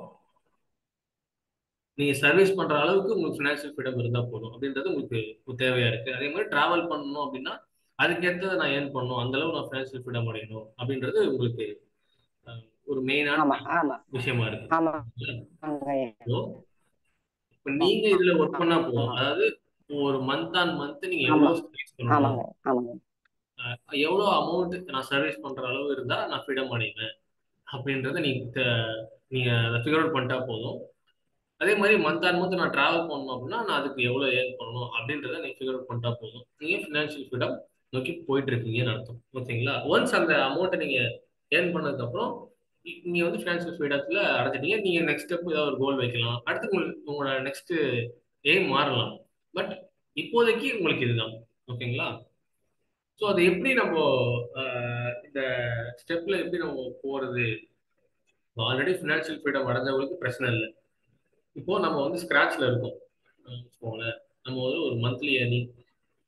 நீங்க சர்வீஸ் பண்ற அளவுக்கு உங்களுக்கு ஃபினான்ஷியல் ஃப்ரீடம் இருந்தா போதும் அப்படின்றது உங்களுக்கு தேவையா இருக்கு. அதே மாதிரி டிராவல் பண்ணணும் அப்படின்னா அதுக்கேற்றதை நான் ஏர்ன் பண்ணணும், அந்த அளவு நான் ஃபினான்ஷியல் ஃப்ரீடம் அடையணும் அப்படின்றது உங்களுக்கு ஒரு மெயினான விஷயமா இருக்கு. இப்ப நீங்க இதுல ஒர்க் பண்ணா போதும். அதாவது ஒரு மந்த் ஆன் மந்த் நீங்க எவ்வளவு சர்வீஸ் பண்ணணும், எவ்வளவு அமௌண்ட் நான் சர்வீஸ் பண்ற அளவு இருந்தா நான் ஃப்ரீடம் அடைவேன் அப்படின்றத நீங்க அதை ஃபிகர் அவுட் பண்ணிட்டா போதும். அதே மாதிரி மந்த் ஆன் மந்த் நான் டிராவல் பண்ணணும் அப்படின்னா நான் அதுக்கு எவ்வளவு ஏர்ன் பண்ணணும் அப்படின்றத நீங்க ஃபிகர் அவுட் பண்ணிட்டா போதும். நீங்க ஃபினான்ஷியல் ஃப்ரீடம் நோக்கி போயிட்டு இருக்கீங்கன்னு அர்த்தம். ஓகேங்களா? ஒன்ஸ் அந்த அமௌண்ட்டை நீங்க ஏர்ன் பண்ணதுக்கு அப்புறம் நீங்க வந்து ஃபினான்ஷியல் ஃப்ரீடத்துல அடைஞ்சிட்டீங்க. நீங்க நெக்ஸ்ட் ஸ்டெப் ஏதாவது ஒரு கோல் வைக்கலாம், அடுத்து உங்களோட நெக்ஸ்ட் எய்ம் மாறலாம். பட் இப்போதைக்கு உங்களுக்கு இதுதான். ஓகேங்களா? ஸோ அது எப்படி நம்ம இந்த ஸ்டெப்ல எப்படி நம்ம போறது? ஆல்ரெடி ஃபினான்ஷியல் ஃப்ரீடம் அடைஞ்சவங்களுக்கு பிரச்சனை இல்லை. இப்போ நம்ம வந்து ஸ்கிராச்ல இருக்கோம் வச்சுக்கோங்களேன். நம்ம வந்து ஒரு மந்த்லி ஏர்னிங்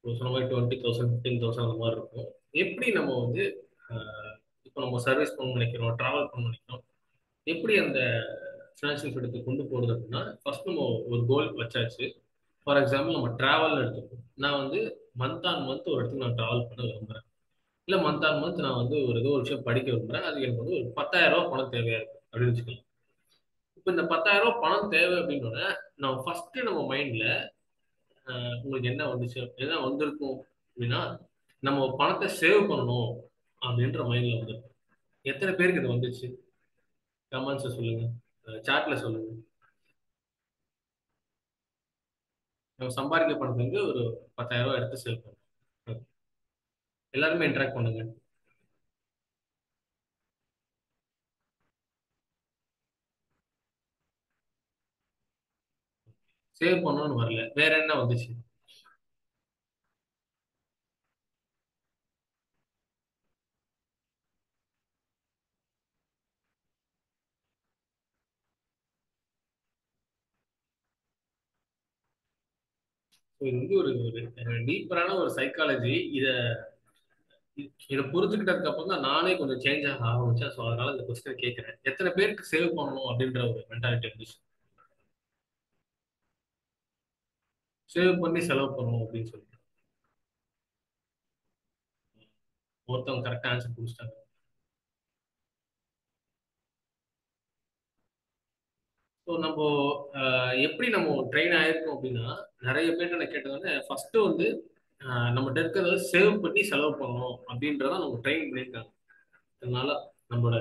சொன்ன மாதிரி 20,000 15,000 அந்த மாதிரி இருக்கும். எப்படி நம்ம வந்து இப்போ நம்ம சர்வீஸ் பண்ண நினைக்கிறோம், டிராவல் பண்ண நினைக்கிறோம், எப்படி அந்த ஃபினான்ஷியல் ஃப்ரீடத்தை கொண்டு போகிறது அப்படின்னா, ஃபர்ஸ்ட் நம்ம ஒரு கோல் வச்சாச்சு. ஃபார் எக்ஸாம்பிள் நம்ம டிராவல்னு எடுத்துப்போம். நான் வந்து மந்த் ஆன் மந்த் ஒரு இடத்துக்கு நான் டிராவல் பண்ண விரும்புறேன். இல்லை மந்த் ஆன் மந்த் நான் வந்து ஏதோ ஒரு விஷயம் படிக்க விரும்புறேன். அது எனக்கு வந்து ஒரு 10,000 ரூபாய் பணம் தேவையா இருக்கு அப்படின்னு வச்சுக்கலாம். இப்போ இந்த 10,000 ரூபாய் பணம் தேவை அப்படின்னோடனே நம்ம ஃபர்ஸ்ட் நம்ம மைண்ட்ல உங்களுக்கு என்ன வந்துச்சு என்ன வந்திருக்கும் அப்படின்னா, நம்ம பணத்தை சேவ் பண்ணணும் அப்படின்ற மைண்ட்ல வந்திருக்கும். எத்தனை பேருக்கு இது வந்துச்சு? கமெண்ட்ஸ் சொல்லுங்க, சாட்ல சொல்லுங்க. நம்ம சம்பாதிக்க பணத்தை வந்து ஒரு 10,000 ரூபாய் எடுத்து சேவ் பண்ணணும். எல்லாருமே இன்ட்ராக்ட் பண்ணுங்க. சேவ் பண்ணணும்னு வரல, வேற என்ன வந்துச்சு? இது வந்து ஒரு டீப்பரான ஒரு சைக்காலஜி. இதை புரிஞ்சுக்கிட்டதுக்கு அப்புறம் தான் நானே கொஞ்சம் சேஞ்ச் ஆக ஆரம்பிச்சேன். ஸோ அதனால இந்த கொஸ்டின் கேட்கிறேன். எத்தனை பேருக்கு சேவ் பண்ணணும் அப்படின்ற ஒரு மென்டாலிட்டி இருந்துச்சு? சேவ் பண்ணி செலவு பண்ணணும் அப்படின்னு சொல்லிட்டு ஒருத்தவங்க கரெக்டா ஆன்சர் கொடுத்துட்டாங்க. ஸோ நம்ம எப்படி நம்ம ட்ரெயின் ஆயிருக்கோம் அப்படின்னா, நிறைய பேர்ட்ட நான் கேட்டது ஃபர்ஸ்ட் வந்து நம்மகிட்ட இருக்கிறத சேவ் பண்ணி செலவு பண்ணணும் அப்படின்றத நம்ம ட்ரெயின் பண்ணியிருக்காங்க. அதனால நம்மளோட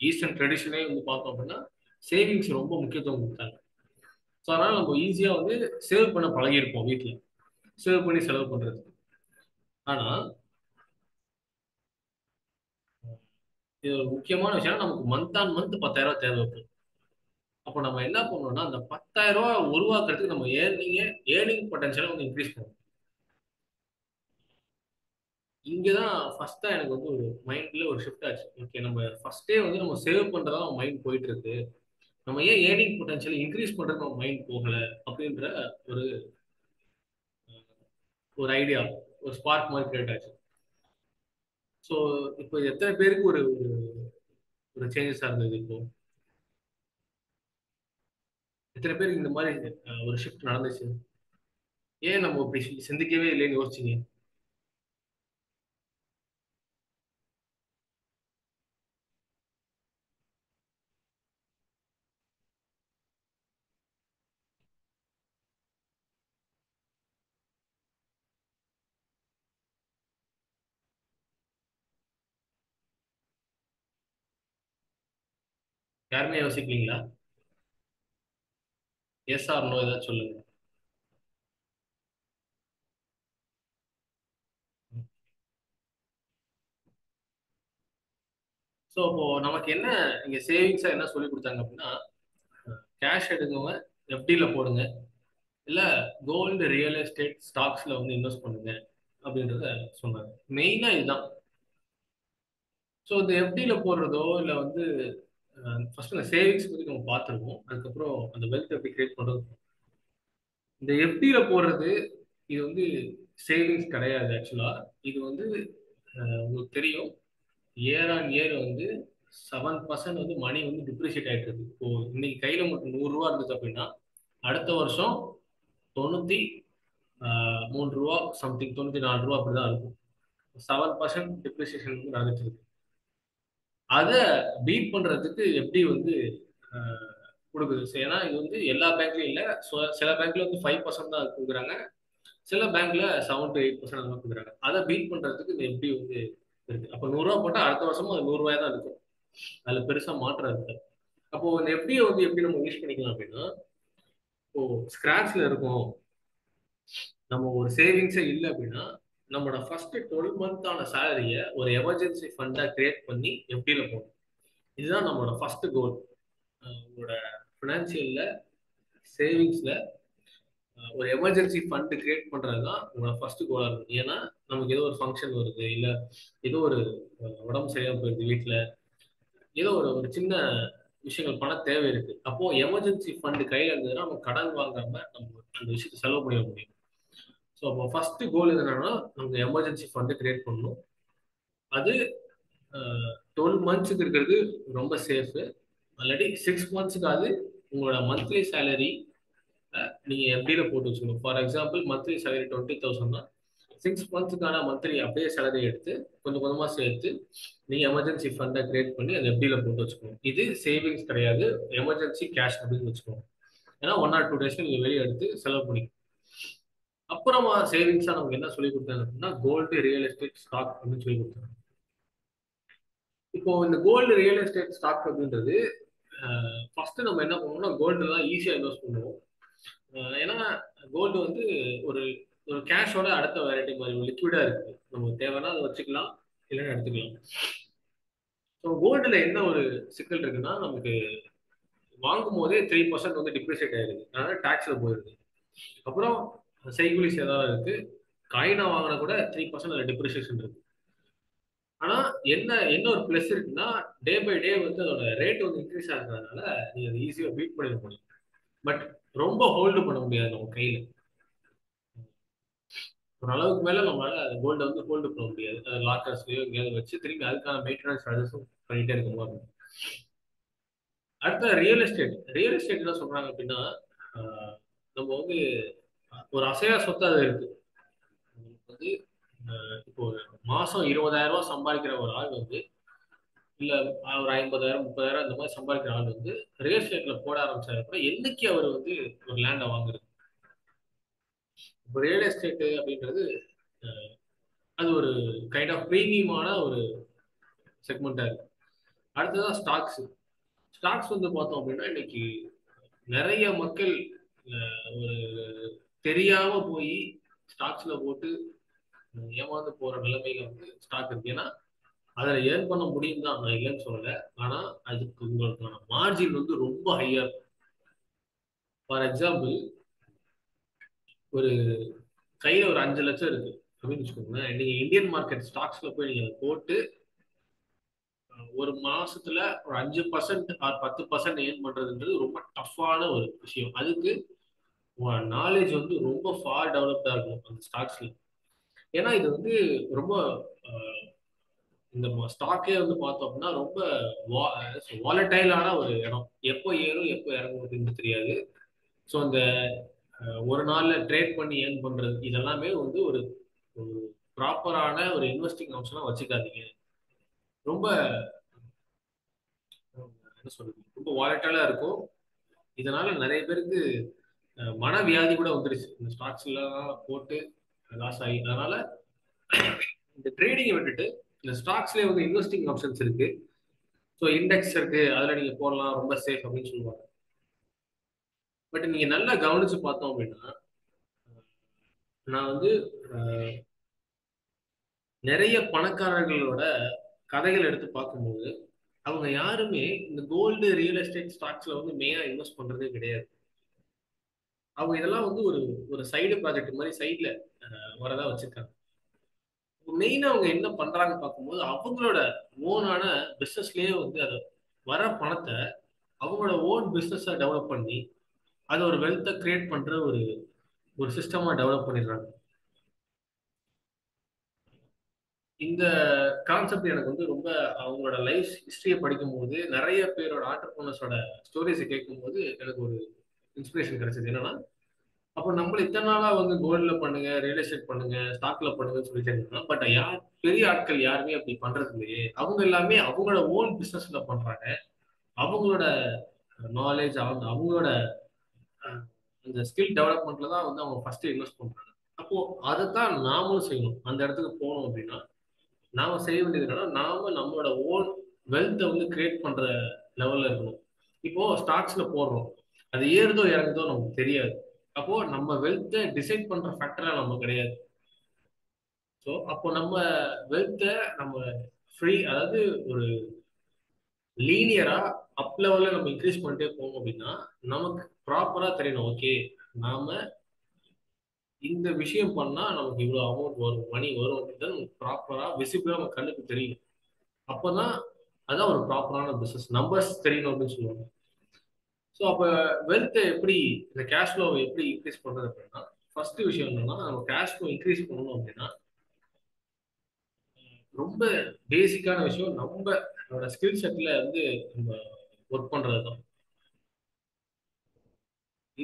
ஈஸ்டர்ன் ட்ரெடிஷனே வந்து பார்த்தோம் அப்படின்னா சேவிங்ஸ் ரொம்ப முக்கியத்துவம் கொடுத்தாங்க. ஸோ அதனால நம்ம ஈஸியா வந்து சேவ் பண்ண பழகியிருப்போம் வீட்டில், சேவ் பண்ணி செலவு பண்றது. ஆனா இது ஒரு முக்கியமான விஷயம், நமக்கு மந்த் ஆன் மந்த் 10,000 ரூபாய் தேவைப்படும். அப்போ நம்ம என்ன பண்ணணும்னா அந்த 10,000 ரூபாய் உருவாக்குறதுக்கு நம்ம ஏர்னிங் பொட்டன்ஷியலை வந்து இன்க்ரீஸ் பண்ணணும். இங்கதான் ஃபர்ஸ்டா எனக்கு வந்து ஒரு மைண்ட்ல ஒரு ஷிஃப்ட் ஆச்சு. ஓகே, நம்ம ஃபர்ஸ்டே வந்து நம்ம சேவ் பண்றதா நம்ம மைண்ட் போயிட்டு இருக்கு, நம்ம ஏன் ஏர்னிங் பொட்டன்ஷியல் இன்க்ரீஸ் பண்றது நம்ம மைண்ட் போகல அப்படின்ற ஒரு ஒரு ஐடியா, ஒரு ஸ்பார்க் மாதிரி கிரியேட் ஆச்சு. ஸோ இப்போ எத்தனை பேருக்கு ஒரு ஒரு சேஞ்சஸா இருந்தது? இப்போ எத்தனை பேருக்கு இந்த மாதிரி ஒரு ஷிஃப்ட் நடந்துச்சு? ஏன் நம்ம இப்படி சிந்திக்கவே இல்லைன்னு யோசிச்சீங்க? யாருமே யோசிக்கலீங்களா? எஸ் ஆர் நோ ஏதாச்சும் சொல்லுங்க. ஸோ இப்போ நமக்கு என்ன இங்க சேவிங்ஸா என்ன சொல்லி கொடுத்தாங்க அப்படின்னா, கேஷ் எடுங்க, எஃப்டில போடுங்க, இல்ல கோல்டு, ரியல் எஸ்டேட், ஸ்டாக்ஸ்ல வந்து இன்வெஸ்ட் பண்ணுங்க அப்படின்றத சொன்னாங்க. மெயினா இதுதான். ஸோ இந்த எஃப்டில போடுறதோ இல்லை வந்து ஃபர்ஸ்ட் அந்த சேவிங்ஸ் பத்தி நம்ம பார்த்துருவோம், அதுக்கப்புறம் அந்த வெல்த் எப்படி கிரியேட் பண்றது. இந்த எஃப்டில போடுறது இது வந்து சேவிங்ஸ் கிடையாது ஆக்சுவலா. இது வந்து உங்களுக்கு தெரியும், இயர் ஆன் இயர் வந்து 7% வந்து மணி வந்து டிப்ரிஷியேட் ஆயிட்டு இருக்கு. இப்போ இன்னைக்கு கையில உங்களுக்கு 100 ரூபா இருந்தது அப்படின்னா அடுத்த வருஷம் 93 ரூபா சம்திங், 94 ரூபா அப்படிதான் இருக்கும். 7% டிப்ரிசியேஷன் வந்து நடந்துட்டு இருக்கு. அதை பீட் பண்றதுக்கு எப்படி வந்து ஆஹ், கொடுக்குது. ஏன்னா இது வந்து எல்லா பேங்க்லயும் இல்லை. சில பேங்க்ல வந்து 5% தான் கொடுக்குறாங்க, சில பேங்க்ல 7 to 8% தான் கொடுக்குறாங்க. அதை பீட் பண்றதுக்கு இந்த எப்படி வந்து இருக்கு. அப்போ 100 ரூபா போட்டா அடுத்த வருஷமும் அது 100 ரூபாயா தான் இருக்கும், அதுல பெருசா மாற்றம் இருக்கு. அப்போ இந்த எஃப்டியை வந்து எப்படி நம்ம யூஸ் பண்ணிக்கலாம் அப்படின்னா, இப்போ ஸ்கிராச்ல இருக்கும், நம்ம ஒரு சேவிங்ஸே இல்லை அப்படின்னா நம்மளோட ஃபர்ஸ்ட் 12 மந்த்தான சேலரியை ஒரு எமர்ஜென்சி ஃபண்டா கிரியேட் பண்ணி எஃப்டில போகணும். இதுதான் நம்மளோட ஃபர்ஸ்ட் கோல். உங்களோட ஃபினான்சியல்ல, சேவிங்ஸ்ல ஒரு எமர்ஜென்சி ஃபண்ட் கிரியேட் பண்றது தான் உங்களோட ஃபர்ஸ்ட் கோலா இருக்கும். ஏன்னா நமக்கு ஏதோ ஒரு ஃபங்க்ஷன் வருது, இல்ல ஏதோ ஒரு உடம்பு சரியாம போயிருது வீட்டுல, ஏதோ ஒரு ஒரு சின்ன விஷயங்கள் பண தேவை இருக்கு. அப்போ எமர்ஜென்சி ஃபண்ட் கையில இருந்ததுன்னா நம்ம கடன் வாங்காம நம்ம அந்த விஷயத்தை செலவு பண்ண முடியும். ஸோ அப்போ ஃபர்ஸ்ட் கோல் என்னன்னா நம்ம எமர்ஜென்சி ஃபண்ட் கிரியேட் பண்ணணும். அது 12 மந்த்ஸுக்கு இருக்கிறது ரொம்ப சேஃபு. ஆல்ரெடி 6 மந்த்ஸுக்காவது உங்களோட மந்த்லி சேலரி நீங்க எஃப்டில போட்டு வச்சுக்கணும். ஃபார் எக்ஸாம்பிள் மந்த்லி சேலரி 20,000 6 மந்த்ஸுக்கான மந்த்லி அப்படியே சேலரி எடுத்து கொஞ்சம் கொஞ்சமா சேர்த்து நீங்க எமர்ஜென்சி ஃபண்டை கிரியேட் பண்ணி அதை எஃப்டில போட்டு வச்சுக்கணும். இது சேவிங்ஸ் கிடையாது, எமர்ஜென்சி கேஷ் அப்படின்னு வச்சுக்கோங்க. ஏன்னா 1 or 2 டேஸ்ல நீங்க வெளியே எடுத்து செலவு பண்ணிக்கணும். அப்புறமா சேவிங்ஸா நமக்கு என்ன சொல்லி கொடுத்தாங்க அப்படின்னா கோல்டு, ரியல் எஸ்டேட், ஸ்டாக் அப்படின்னு சொல்லி கொடுத்தாங்க. இப்போ இந்த கோல்டு, ரியல் எஸ்டேட், ஸ்டாக் அப்படின்றது ஃபர்ஸ்ட் நம்ம என்ன பண்ணுவோம்னா கோல்டு தான் ஈஸியா இன்வெஸ்ட் பண்ணுவோம். ஏன்னா கோல்டு வந்து ஒரு ஒரு கேஷோட அடுத்த வெரைட்டி மாதிரி லிக்விடா இருக்கு. நமக்கு தேவைன்னா அதை வச்சுக்கலாம், இல்லைன்னா எடுத்துக்கலாம். ஸோ கோல்டுல என்ன ஒரு சிக்கல் இருக்குன்னா நமக்கு வாங்கும் போதே 3% வந்து டிப்ரிசியேட் ஆயிருக்கு, அதனால டாக்ஸ்ல போயிருக்கு. அப்புறம் செய்கூலி சேதாரம் இருக்கு, காயினா வாங்கினா கூட 3% அதில் டிப்ரிசியேஷன் இருக்கு. ஆனா என்ன என்ன ஒரு பிளஸ் இருக்குன்னா டே பை டே வந்து அதோட ரேட் வந்து இன்க்ரீஸ் ஆகுறதுனால நீங்க அதை ஈஸியாக பீட் பண்ணிட முடியும். பட் ரொம்ப ஹோல்டு பண்ண முடியாது நம்ம கையில. ஒரு அளவுக்கு மேல நம்மளால கோல்டை வந்து ஹோல்டு பண்ண முடியாது. அது லாக்கர்ஸ்லயோ எங்கேயாவது வச்சு திரும்பி அதுக்கான மெயின்டெனன்ஸ் சார்ஜஸும் பண்ணிட்டே இருக்க மாதிரி இருக்கும். அடுத்த ரியல் எஸ்டேட். ரியல் எஸ்டேட் என்ன சொல்றாங்க அப்படின்னா நம்ம வந்து ஒரு அசையா சொத்து அது இருக்கு. வந்து இப்போ மாசம் 20,000 ரூபாய் சம்பாதிக்கிற ஒரு ஆள் வந்து இல்ல ஒரு 50,000 30,000 இந்த மாதிரி சம்பாதிக்கிற ஆள் வந்து ரியல் எஸ்டேட்ல போட ஆரம்பிச்சாரு கூட என்னைக்கு அவர் வந்து ஒரு லேண்டை வாங்குறது. இப்போ ரியல் எஸ்டேட் அப்படின்றது அது ஒரு கைண்ட் ஆஃப் ப்ரீமியமான ஒரு செக்மெண்டா இருக்கு. அடுத்ததான் ஸ்டாக்ஸ். ஸ்டாக்ஸ் வந்து பார்த்தோம் அப்படின்னா இன்னைக்கு நிறைய மக்கள் ஒரு தெரியாம போய் ஸ்டாக்ஸ்ல போட்டு ஏமாந்து போற நிலைமையில வந்து ஸ்டாக் இருக்கு. ஏன்னா அதில் ஏர்ன் பண்ண முடியும் தான், நான் இல்லைன்னு சொல்லலை. ஆனால் அதுக்கு உங்களுக்கான மார்ஜின் வந்து ரொம்ப ஹையா இருக்கும். ஃபார் எக்ஸாம்பிள் ஒரு கையில் ஒரு 5 லட்சம் இருக்கு அப்படின்னு வச்சுக்கோங்களேன். நீங்க இந்தியன் மார்க்கெட் ஸ்டாக்ஸ்ல போய் நீங்க போட்டு ஒரு மாசத்துல ஒரு 5% ஆர் 10% ஏர்ன் பண்றதுன்றது ரொம்ப டஃப்பான ஒரு விஷயம். அதுக்கு நாலேஜ் வந்து ரொம்ப ஃபார் டெவலப்டா இருக்கும் அந்த ஸ்டாக்ஸ்ல. ஏன்னா இது வந்து ரொம்ப இந்த ஸ்டாக்கே வந்து பார்த்தோம் அப்படின்னா ரொம்ப வாலட்டைலான ஒரு இடம். எப்போ ஏறும் எப்போ இறங்கும் அப்படின்னு தெரியாது. ஸோ அந்த ஒரு நாள்ல ட்ரேட் பண்ணி ஏர்ன் பண்றது இதெல்லாமே வந்து ஒரு ப்ராப்பரான ஒரு இன்வெஸ்டிங் ஆப்ஷனா வச்சுக்காதீங்க. ரொம்ப என்ன சொல்றது, ரொம்ப வாலட்டைலா இருக்கும். இதனால நிறைய பேருக்கு மனவியாதி கூட வந்துருச்சு இந்த ஸ்டாக்ஸ் எல்லாம் போட்டு லாஸ் ஆகி. அதனால இந்த ட்ரேடிங்கை விட்டுட்டு இந்த ஸ்டாக்ஸ்லேயே வந்து இன்வெஸ்டிங் ஆப்ஷன்ஸ் இருக்கு. ஸோ இண்டெக்ஸ் இருக்கு, அதில் நீங்க போடலாம், ரொம்ப சேஃப் அப்படின்னு சொல்லுவாங்க. பட் நீங்க நல்லா கவனிச்சு பார்த்தோம் அப்படின்னா நான் வந்து நிறைய பணக்காரர்களோட கதைகள் எடுத்து பார்க்கும்போது அவங்க யாருமே இந்த கோல்டு, ரியல் எஸ்டேட், ஸ்டாக்ஸ்ல வந்து மெயினா இன்வெஸ்ட் பண்றதே கிடையாது. அவங்க இதெல்லாம் வந்து ஒரு ஒரு சைடு ப்ராஜெக்ட் மாதிரி சைட்ல வரதா வச்சிருக்காங்க. மெயினா அவங்க என்ன பண்றாங்க பார்க்கும்போது அவங்களோட ஓனான பிசினஸ்லயே வந்து அதை வர பணத்தை அவங்களோட ஓன் பிசினஸை டெவலப் பண்ணி அதை ஒரு வெல்த்தை கிரியேட் பண்ற ஒரு ஒரு சிஸ்டமா டெவலப் பண்ணிடுறாங்க. இந்த கான்செப்ட் எனக்கு வந்து ரொம்ப அவங்களோட லைஃப் ஹிஸ்டரியை படிக்கும் போது நிறைய பேரோட ஆண்டர்பிரினர்ஸோட ஸ்டோரிஸை கேட்கும் போது எனக்கு ஒரு இன்ஸ்பிரேஷன் கிடைச்சது. என்னன்னா அப்போ நம்மள இத்தனை நாளா வந்து கோல்ட்ல பண்ணுங்க, ரியல் எஸ்டேட் பண்ணுங்க, ஸ்டாக்ல பண்ணுங்கன்னு சொல்லிட்டு இருந்தோம். பட் யார் பெரிய ஆட்கள் யாருமே அப்படி பண்றது இல்லையே. அவங்க எல்லாமே அவங்களோட ஓன் பிசினஸ்ல பண்றாங்க. அவங்களோட நாலேஜ் அவங்களோட அந்த ஸ்கில் டெவலப்மெண்ட்ல தான் வந்து அவங்க ஃபர்ஸ்ட் இன்வெஸ்ட் பண்றாங்க. அப்போ அதைத்தான் நாமளும் செய்யணும். அந்த இடத்துக்கு போனோம் அப்படின்னா நாம செய்ய வேண்டியது என்னன்னா நாம நம்மளோட ஓன் வெல்த்தை வந்து கிரியேட் பண்ற லெவல்ல இருக்கணும். இப்போ ஸ்டாக்ஸ்ல போடுறோம், அது ஏறுதோ இறங்குதோ நமக்கு தெரியாது. அப்போ நம்ம வெல்த்தை டிசைட் பண்ற ஃபேக்டரா நம்ம கிடையாது. ஸோ அப்போ நம்ம வெல்த்தை நம்ம ஃப்ரீ, அதாவது ஒரு லீனியரா அப் லெவல்ல நம்ம இன்க்ரீஸ் பண்ணிட்டே போவோம் அப்படின்னா நமக்கு ப்ராப்பரா தெரியணும். ஓகே, நாம இந்த விஷயம் பண்ணா நமக்கு இவ்வளவு அமௌண்ட் வரும், மணி வரும் அப்படின்னு ப்ராப்பரா விசிபிளா நம்ம கண்ணுக்கு தெரியும். அப்போதான் அதான் ஒரு ப்ராப்பரான பிசினஸ். நம்பர்ஸ் தெரியணும் அப்படின்னு சொல்லுவாங்க. ஸோ அப்போ வெல்த்தை எப்படி, இந்த கேஷ் ஃப்ளோவை எப்படி இன்க்ரீஸ் பண்றது அப்படின்னா, ஃபர்ஸ்ட் விஷயம் என்னன்னா, நம்ம கேஷ் ஃப்ளோ இன்க்ரீஸ் பண்ணணும் அப்படின்னா ரொம்ப பேசிக்கான விஷயம் நம்மளோட ஸ்கில் செட்ல வந்து நம்ம ஒர்க் பண்றது தான்.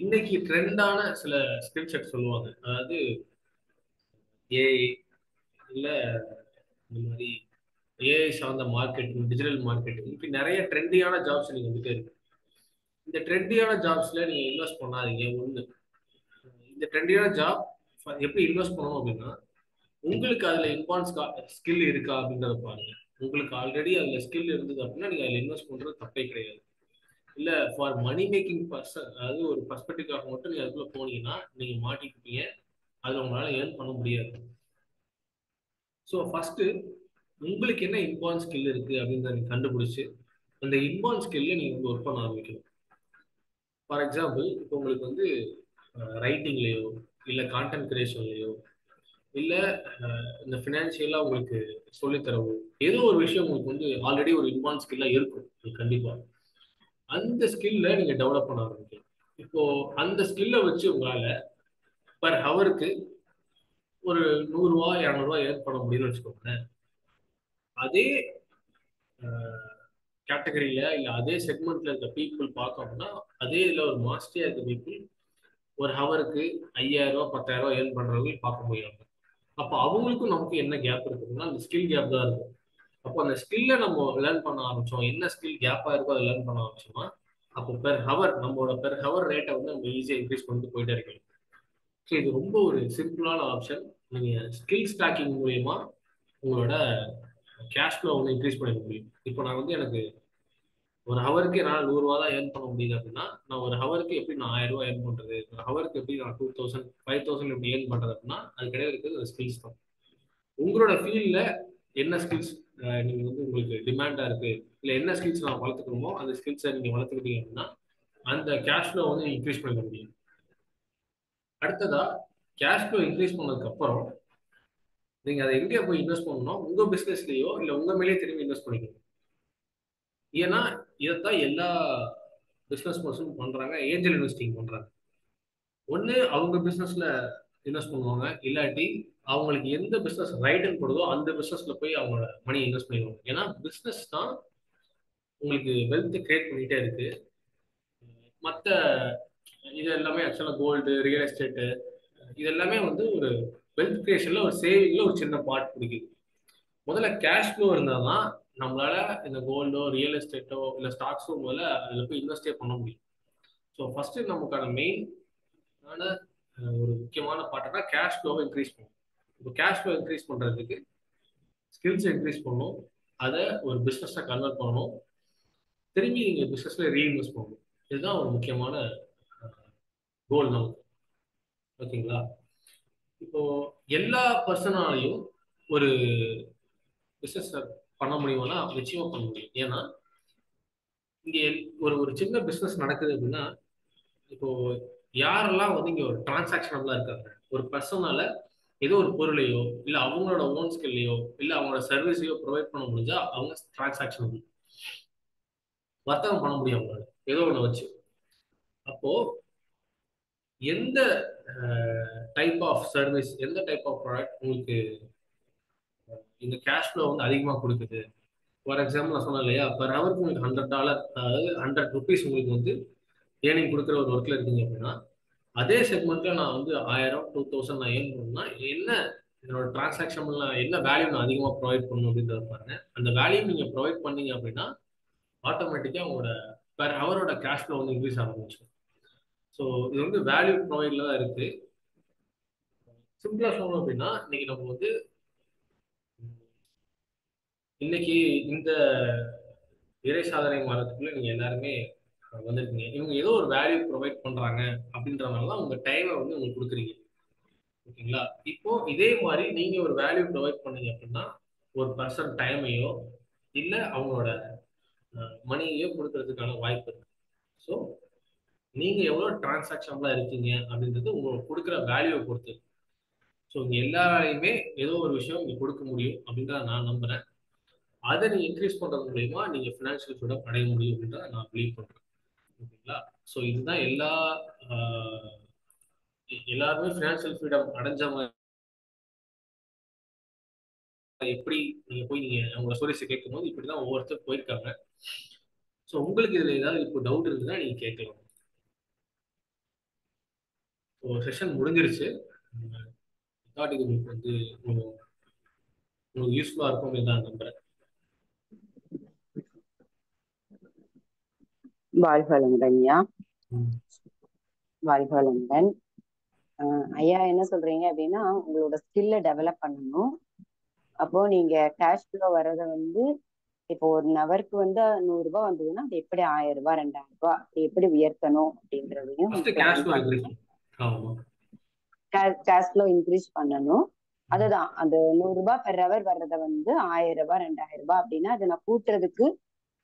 இன்னைக்கு ட்ரெண்டான சில ஸ்கில் செட் சொல்லுவாங்க. அதாவது ஏஐ, இல்ல இந்த மாதிரி ஏஐ சார்ந்த மார்க்கெட்டிங், டிஜிட்டல் மார்க்கெட்டிங், இப்படி நிறைய ட்ரெண்டியான ஜாப்ஸ் நீங்க வந்துட்டே இருக்கு. இந்த ட்ரெண்டியான ஜாப்ஸ்ல நீங்க இன்வெஸ்ட் பண்ணாதீங்க. ஒண்ணு, இந்த ட்ரெண்டியான ஜாப் எப்படி இன்வெஸ்ட் பண்ணணும் அப்படின்னா, உங்களுக்கு அதுல இன்வான்ஸ் ஸ்கில் இருக்கா அப்படின்றத பாருங்க. உங்களுக்கு ஆல்ரெடி அதுல ஸ்கில் இருந்தது அப்படின்னா நீங்க அதுல இன்வெஸ்ட் பண்றது தப்பே கிடையாது. இல்ல ஃபார் மணி மேக்கிங் பர்சன், அதாவது ஒரு பர்ஸ்பெக்டிவ்காக மட்டும் நீங்க அதுக்குள்ள போனீங்கன்னா நீங்க மாட்டிக்கிட்டீங்க. அதுல உங்களால ஏர்ன் பண்ண முடியாது. ஸோ ஃபர்ஸ்ட் உங்களுக்கு என்ன இன்பார்ன் ஸ்கில் இருக்கு அப்படின்றத நீங்க கண்டுபிடிச்சு அந்த இன்பார்ன் ஸ்கில்ல நீங்க வந்து ஒர்க் பண்ண ஆரம்பிக்கணும். ஃபார் எக்ஸாம்பிள், இப்போ உங்களுக்கு வந்து ரைட்டிங்லேயோ இல்லை கான்டென்ட் கிரியேஷன்லேயோ இல்லை இந்த ஃபினான்ஷியலாக உங்களுக்கு சொல்லித்தரவோ ஏதோ ஒரு விஷயம் உங்களுக்கு வந்து ஆல்ரெடி ஒரு இன்பார்ன் ஸ்கில்லாக இருக்கும். கண்டிப்பாக அந்த ஸ்கில்ல நீங்கள் டெவலப் பண்ண ஆரம்பிக்கணும். இப்போ அந்த ஸ்கில்லை வச்சு உங்களால் பர் ஹவருக்கு ஒரு 100 ரூபா 200 ரூபா ஏர்ன் பண்ண முடியும்னு வச்சுக்கோங்களேன். அதே கேட்டகரியில இல்லை அதே செக்மெண்ட்ல இருக்க பீப்புள் பார்த்தோம் அப்படின்னா, அதே இதில் ஒரு மாஸ்டரியா இருக்க பீப்புள் ஒரு ஹவருக்கு 5000 ரூபா 10,000 ரூபா ஏர்ன் பண்றவங்க பார்க்க முடியும். அப்போ அவங்களுக்கும் நமக்கு என்ன கேப் இருக்குதுன்னா அந்த ஸ்கில் கேப் தான் இருக்கும். அப்போ அந்த ஸ்கில்லை நம்ம லேர்ன் பண்ண ஆரம்பிச்சோம், என்ன ஸ்கில் கேப்பா இருக்கோ அதை லேர்ன் பண்ண ஆரம்பிச்சோம்னா அப்போ பெர் ஹவர் நம்மளோட பெர் ஹவர் ரேட்டை வந்து நம்ம ஈஸியாக இன்க்ரீஸ் பண்ணிட்டு போயிட்டே இருக்கணும். ஸோ இது ரொம்ப ஒரு சிம்பிளான ஆப்ஷன். நீங்க ஸ்கில் ஸ்டாக்கிங் மூலியமா உங்களோட கேஷ் ஃப்ளோ வந்து இன்க்ரீஸ் பண்ணிக்க முடியும். இப்போ நான் வந்து எனக்கு ஒரு ஹவருக்கு என்னால் 100 ரூபா தான் ஏர்ன் பண்ண முடியுது அப்படின்னா, நான் ஒரு ஹவருக்கு எப்படி நான் 1000 ரூபா ஏர்ன் பண்றது, ஒரு ஹவருக்கு எப்படி நான் 2000 5000 எப்படி ஏர்ன் பண்றது அப்படின்னா, அது கிடையாது, இருக்கிறது ஒரு ஸ்கில்ஸ் தான். உங்களோட ஃபீல்ட்ல என்ன ஸ்கில்ஸ் நீங்க வந்து உங்களுக்கு டிமாண்டா இருக்கு, இல்ல என்ன ஸ்கில்ஸ் நான் வளர்த்துக்கணுமோ அந்த ஸ்கில்ஸை நீங்க வளர்த்துக்கிட்டீங்க அப்படின்னா அந்த கேஷ் ஃப்ளோ வந்து இன்க்ரீஸ் பண்ணிக்க முடியும். அடுத்ததா, கேஷ் ஃப்ளோ இன்க்ரீஸ் பண்ணதுக்கு அப்புறம் நீங்க அதை எங்கேயா போய் இன்வெஸ்ட் பண்ணணும், உங்க பிசினஸ்லயோ இல்ல உங்க மேலேயே திரும்பி இன்வெஸ்ட் பண்ணிக்கணும். ஏன்னா இதைத்தான் எல்லா பிசினஸ் பர்சனும் பண்றாங்க, ஏஞ்சல் இன்வெஸ்டிங் பண்றாங்க. ஒண்ணு அவங்க பிசினஸ்ல இன்வெஸ்ட் பண்ணுவாங்க, இல்லாட்டி அவங்களுக்கு எந்த பிசினஸ் ரைட்னு போடுதோ அந்த பிசினஸ்ல போய் அவங்களோட மணி இன்வெஸ்ட் பண்ணிடுவாங்க. ஏன்னா பிசினஸ் தான் உங்களுக்கு வெல்த் கிரியேட் பண்ணிட்டே இருக்கு. மற்ற இது எல்லாமே ஆக்சுவலாக கோல்டு, ரியல் எஸ்டேட்டு, இது எல்லாமே வந்து ஒரு வெல்த் கிரியேஷன்ல ஒரு சேவிங்ல ஒரு சின்ன பார்ட் பிடிக்குது. முதல்ல கேஷ் ஃப்ளோ இருந்தால் தான் நம்மளால இந்த கோல்டோ ரியல் எஸ்டேட்டோ இல்லை ஸ்டாக்ஸோ முதல்ல அதில் போய் இன்வெஸ்டே பண்ண முடியும். ஸோ ஃபர்ஸ்ட் நமக்கான மெயினான ஒரு முக்கியமான பார்ட்டா கேஷ் ஃப்ளோவை இன்க்ரீஸ் பண்ணணும். இப்போ கேஷ் ஃப்ளோ இன்க்ரீஸ் பண்ணுறதுக்கு ஸ்கில்ஸ் இன்க்ரீஸ் பண்ணணும், அதை ஒரு பிஸ்னஸாக கன்வெர்ட் பண்ணணும், திரும்பி நீங்கள் பிஸ்னஸில் ரீஇன்வெஸ்ட் பண்ணணும். இதுதான் ஒரு முக்கியமான கோல் நமக்கு. ஓகேங்களா? இப்போ எல்லா பர்சனாலையும் ஒரு பிஸ்னஸ் பண்ண முடியும்னா நிச்சயமா பண்ண முடியும். ஏன்னா இங்க ஒரு ஒரு சின்ன பிஸ்னஸ் நடக்குது அப்படின்னா, இப்போ யாரெல்லாம் வந்து இங்க ஒரு டிரான்சாக்ஷனபிளா இருக்காங்க, ஒரு பர்சனால ஏதோ ஒரு பொருளையோ இல்ல அவங்களோட ஓன் ஸ்கில்லையோ இல்ல அவங்களோட சர்வீஸையோ ப்ரொவைட் பண்ண முடிஞ்சா அவங்க டிரான்சாக்ஷனபிள், வர்த்தகம் பண்ண முடியும் அவங்களால ஏதோ ஒன்று வச்சு. அப்போ எந்த டைப் ஆஃப் சர்வீஸ், எந்த டைப் ஆஃப் ப்ராடக்ட் உங்களுக்கு இந்த கேஷ் ஃப்ளோ வந்து அதிகமாக கொடுக்குது. ஃபார் எக்ஸாம்பிள் நான் சொன்னேன் இல்லையா, பர் ஹவருக்கு உங்களுக்கு $100, அதாவது $100 உங்களுக்கு வந்து ஏர்னிங் கொடுக்குற ஒரு ஒர்க்ல இருக்கீங்க அப்படின்னா, அதே செக்மெண்ட்ல நான் வந்து 1000 2000 நான் ஏர்ன் பண்ணணும்னா என்ன என்னோட டிரான்சாக்ஷன்ல என்ன வேல்யூ நான் அதிகமாக ப்ரொவைட் பண்ணணும் அப்படின்றத பாருங்க. அந்த வேல்யூ நீங்க ப்ரொவைட் பண்ணீங்க அப்படின்னா ஆட்டோமேட்டிக்காக உங்களோட பெர் ஹவரோட கேஷ் ஃப்ளோ வந்து இன்க்ரீஸ் ஆரம்பிச்சிடும். ஸோ இது வந்து வேல்யூ ப்ரொவைட்ல தான் இருக்கு. சிம்பிளா சொல்லணும் அப்படின்னா, இன்னைக்கு நம்ம வந்து இன்னைக்கு இந்த இறை சாதனை மாதத்துக்குள்ள நீங்க எல்லாருமே வந்திருக்கீங்க. இவங்க ஏதோ ஒரு வேல்யூ ப்ரொவைட் பண்றாங்க அப்படின்றதுனால தான் உங்க டைமை வந்து உங்களுக்கு கொடுக்குறீங்க. ஓகேங்களா? இப்போ இதே மாதிரி நீங்க ஒரு வேல்யூ ப்ரொவைட் பண்ணீங்க அப்படின்னா ஒரு பர்சன் டைமையோ இல்லை அவங்களோட மணியையோ கொடுக்கறதுக்கான வாய்ப்பு இருக்கு. ஸோ நீங்க எவ்வளவு டிரான்சாக்ஷன்ல இருக்கீங்க அப்படின்றது உங்களுக்கு கொடுக்குற வேல்யூவை பொறுத்து. ஸோ இங்க எல்லாரையுமே ஏதோ ஒரு விஷயம் இங்க கொடுக்க முடியும் அப்படின்றத நான் நம்புறேன். அதை நீங்க இன்க்ரீஸ் பண்றது மூலியமா நீங்க ஃபினான்ஷியல் ஃப்ரீடம் அடைய முடியும் அப்படின்றத நான் பிலீவ் பண்றேன். ஓகேங்களா? ஸோ இதுதான் எல்லாருமே ஃபினான்ஷியல் ஃப்ரீடம் அடைஞ்ச மாதிரி எப்படி நீங்க உங்க ஸ்டோரிஸை கேட்கும்போது இப்படிதான் ஒவ்வொருத்தர் போயிருக்காங்க. ஸோ உங்களுக்கு இதுல ஏதாவது இப்போ டவுட் இருந்ததுன்னா நீங்க கேட்கலாம். ஸோ செஷன் முடிஞ்சிருச்சு. தாட் இது உங்களுக்கு வந்து உங்களுக்கு யூஸ்ஃபுல்லா இருக்கும் தான் நம்புறேன். வாழ்க வளமுடன் ஐயா. வாழ்க வளமுடன். ஐயா என்ன சொல்றீங்க அப்படின்னா, உங்களோட ஸ்கில்லை டெவலப் பண்ணணும். அப்போ நீங்க கேஷ் ஃப்ளோ வர்றதை வந்து இப்போ ஒரு நபருக்கு வந்து 100 ரூபாய் வந்ததுன்னா அது எப்படி 1000 ரூபாய் 2000 ரூபாய் எப்படி உயர்த்தணும் அப்படின்றதையும் பிளான் பண்ணி கேஷ் ஃப்ளோ இன்க்ரீஸ் பண்ணணும். அதுதான் அந்த 100 ரூபாய் பெர் ஹவர் வர்றதை வந்து 1000 ரூபாய் 2000 ரூபாய் அப்படின்னா அதை நான் கூட்டுறதுக்கு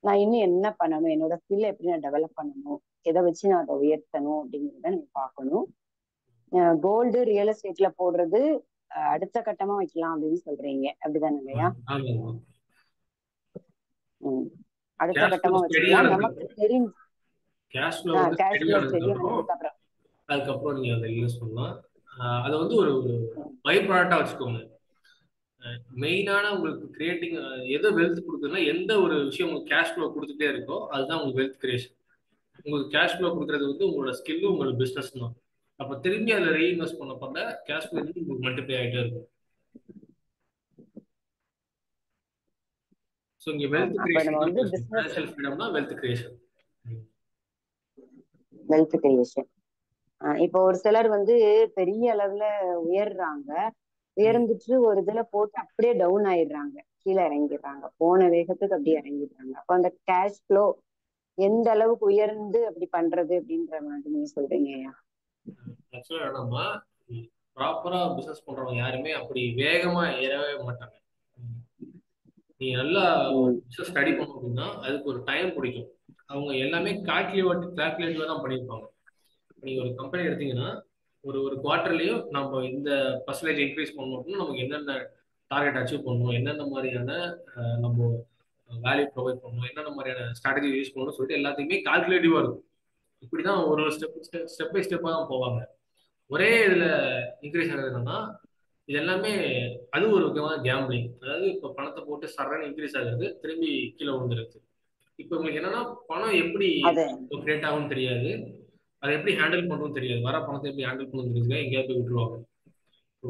நான் இன்னும் என்ன பண்ணணும், என்னோட ஸ்கில்லை எப்படி நான் டெவலப் பண்ணணும், எதை வச்சு நான் அதை உயர்த்தணும் அப்படிங்கிறத நீங்க பார்க்கணும். கோல்டு ரியல் எஸ்டேட்ல போடுறது அடுத்த கட்டமா வைக்கலாம் அப்படின்னு சொல்றீங்க, அப்படிதானே இல்லையா? அடுத்த கட்டமா வச்சுக்கலாம். நமக்கு தெரிஞ்சு அதுக்கப்புறம் நீங்க அதை யூஸ் பண்ணலாம். அதை வந்து ஒரு பை ப்ராடக்டா வச்சுக்கோங்க. மெயினான உங்களுக்கு கிரியேட்டிங் எதை வெல்த் கொடுக்குதுன்னா, எந்த ஒரு விஷயம் உங்களுக்கு கேஷ் ஃப்ளோ கொடுத்துட்டே இருக்கோ அதுதான் உங்களுக்கு வெல்த் கிரியேஷன். உங்களுக்கு கேஷ் ஃப்ளோ கொடுக்குறது வந்து உங்களோட ஸ்கில்லும் உங்களோட பிஸ்னஸ் தான். அப்போ திரும்பி அதில் ரீஇன்வெஸ்ட் பண்ண பண்ண கேஷ் ஃப்ளோ வந்து உங்களுக்கு மல்டிப்ளை ஆகிட்டே இருக்கும். ஸோ இங்கே வெல்த் கிரியேஷன் ஃபினான்ஷியல் ஃப்ரீடம்னா வெல்த் கிரியேஷன். Wealth creation. இப்போ ஒரு சிலர் வந்து பெரிய அளவுல உயர்றாங்க, உயர்ந்துட்டு ஒரு இதுல போட்டு அப்படியே டவுன் ஆயிடுறாங்க, கீழே இறங்கிடுறாங்க, போன வேகத்துக்கு அப்படியே இறங்கிடுறாங்க. அப்போ அந்த கேஷ் ஃப்ளோ எந்த அளவுக்கு உயர்ந்து அப்படி பண்றது அப்படின்ற மாதிரி நீங்க சொல்றீங்க ஐயா? ஆக்சுவலா என்னன்னா, ப்ராப்பரா பிசினஸ் பண்றவங்க யாருமே அப்படி வேகமா ஏறவே மாட்டாங்க. நீங்க நல்லா பிசினஸ் ஸ்டடி பண்ணணும் அப்படின்னா அதுக்கு ஒரு டைம் பிடிக்கும். அவங்க எல்லாமே கால்குலேட்டிவா தான் பண்ணியிருப்பாங்க. நீங்க ஒரு கம்பெனி எடுத்தீங்கன்னா ஒரு குவார்டர்லயும் நம்ம இந்த பர்சன்டேஜ் இன்க்ரீஸ் பண்ணணும் அப்படின்னா நமக்கு என்னென்ன டார்கெட் அச்சீவ் பண்ணணும், என்னென்ன மாதிரியான நம்ம வேல்யூ ப்ரொவைட் பண்ணணும், என்னென்ன மாதிரியான ஸ்ட்ராட்டஜி யூஸ் பண்ணணும்னு சொல்லிட்டு எல்லாத்தையுமே கால்குலேட்டிவா இருக்கும். இப்படிதான் ஒரு ஸ்டெப் பை ஸ்டெப்பா தான் போவாங்க. ஒரே இதுல இன்க்ரீஸ் ஆகுது என்னன்னா, இது எல்லாமே அது ஒரு முக்கியமான கேம்பிளிங். அதாவது இப்போ பணத்தை போட்டு சரண் இன்க்ரீஸ் ஆகுது, திரும்பி கீழே விழுந்துருது. இப்போ உங்களுக்கு என்னன்னா, பணம் எப்படி கிரியேட் ஆகும்னு தெரியாது, அதை எப்படி ஹேண்டில் பண்ணணும்னு தெரியாது, வர பணத்தை எப்படி ஹேண்டில் பண்ணணும்னு தெரியுது, எங்கேயா போய் விட்டுருவாங்க. ஸோ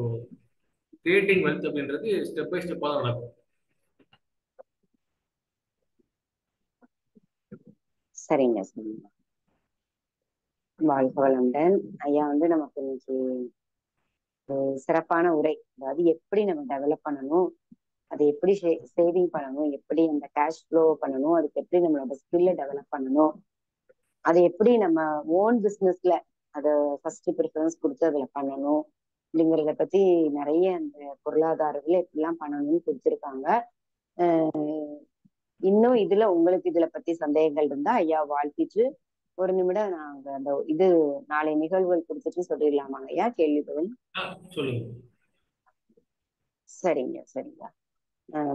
கிரியேட்டிங் வெல்த் அப்படின்றது ஸ்டெப் பை ஸ்டெப்பா தான் நடக்கும். சரிங்க சரிங்க. வாழ்க வளமுடன் ஐயா. வந்து நமக்கு இன்னைக்கு சிறப்பான உரை, அதாவது எப்படி நம்ம டெவலப் பண்ணணும், அதை எப்படி சேவிங் பண்ணணும், எப்படி அந்த கேஷ் ஃப்ளோ பண்ணணும், அதுக்கு எப்படி நம்மளோட ஸ்கில்லை டெவலப் பண்ணணும், அதை எப்படி நம்ம ஓன் பிஸ்னஸ்ல அதை ஃபர்ஸ்ட் ப்ரிஃபரன்ஸ் கொடுத்து அதுல பண்ணணும் அப்படிங்கிறத பத்தி நிறைய அந்த பொருளாதாரத்துல எப்படிலாம் பண்ணணும்னு கொடுத்துருக்காங்க. இன்னும் இதுல உங்களுக்கு இதுல பத்தி சந்தேகங்கள் இருந்தா ஐயா வாழ்த்திட்டு ஒரு நிமிடம் நாங்க அந்த இது நாளை நிகழ்வுகள் கொடுத்துட்டு சொல்லிடலாமாங்க ஐயா? கேள்விகள் சொல்லுங்க. சரிங்க சரிங்க.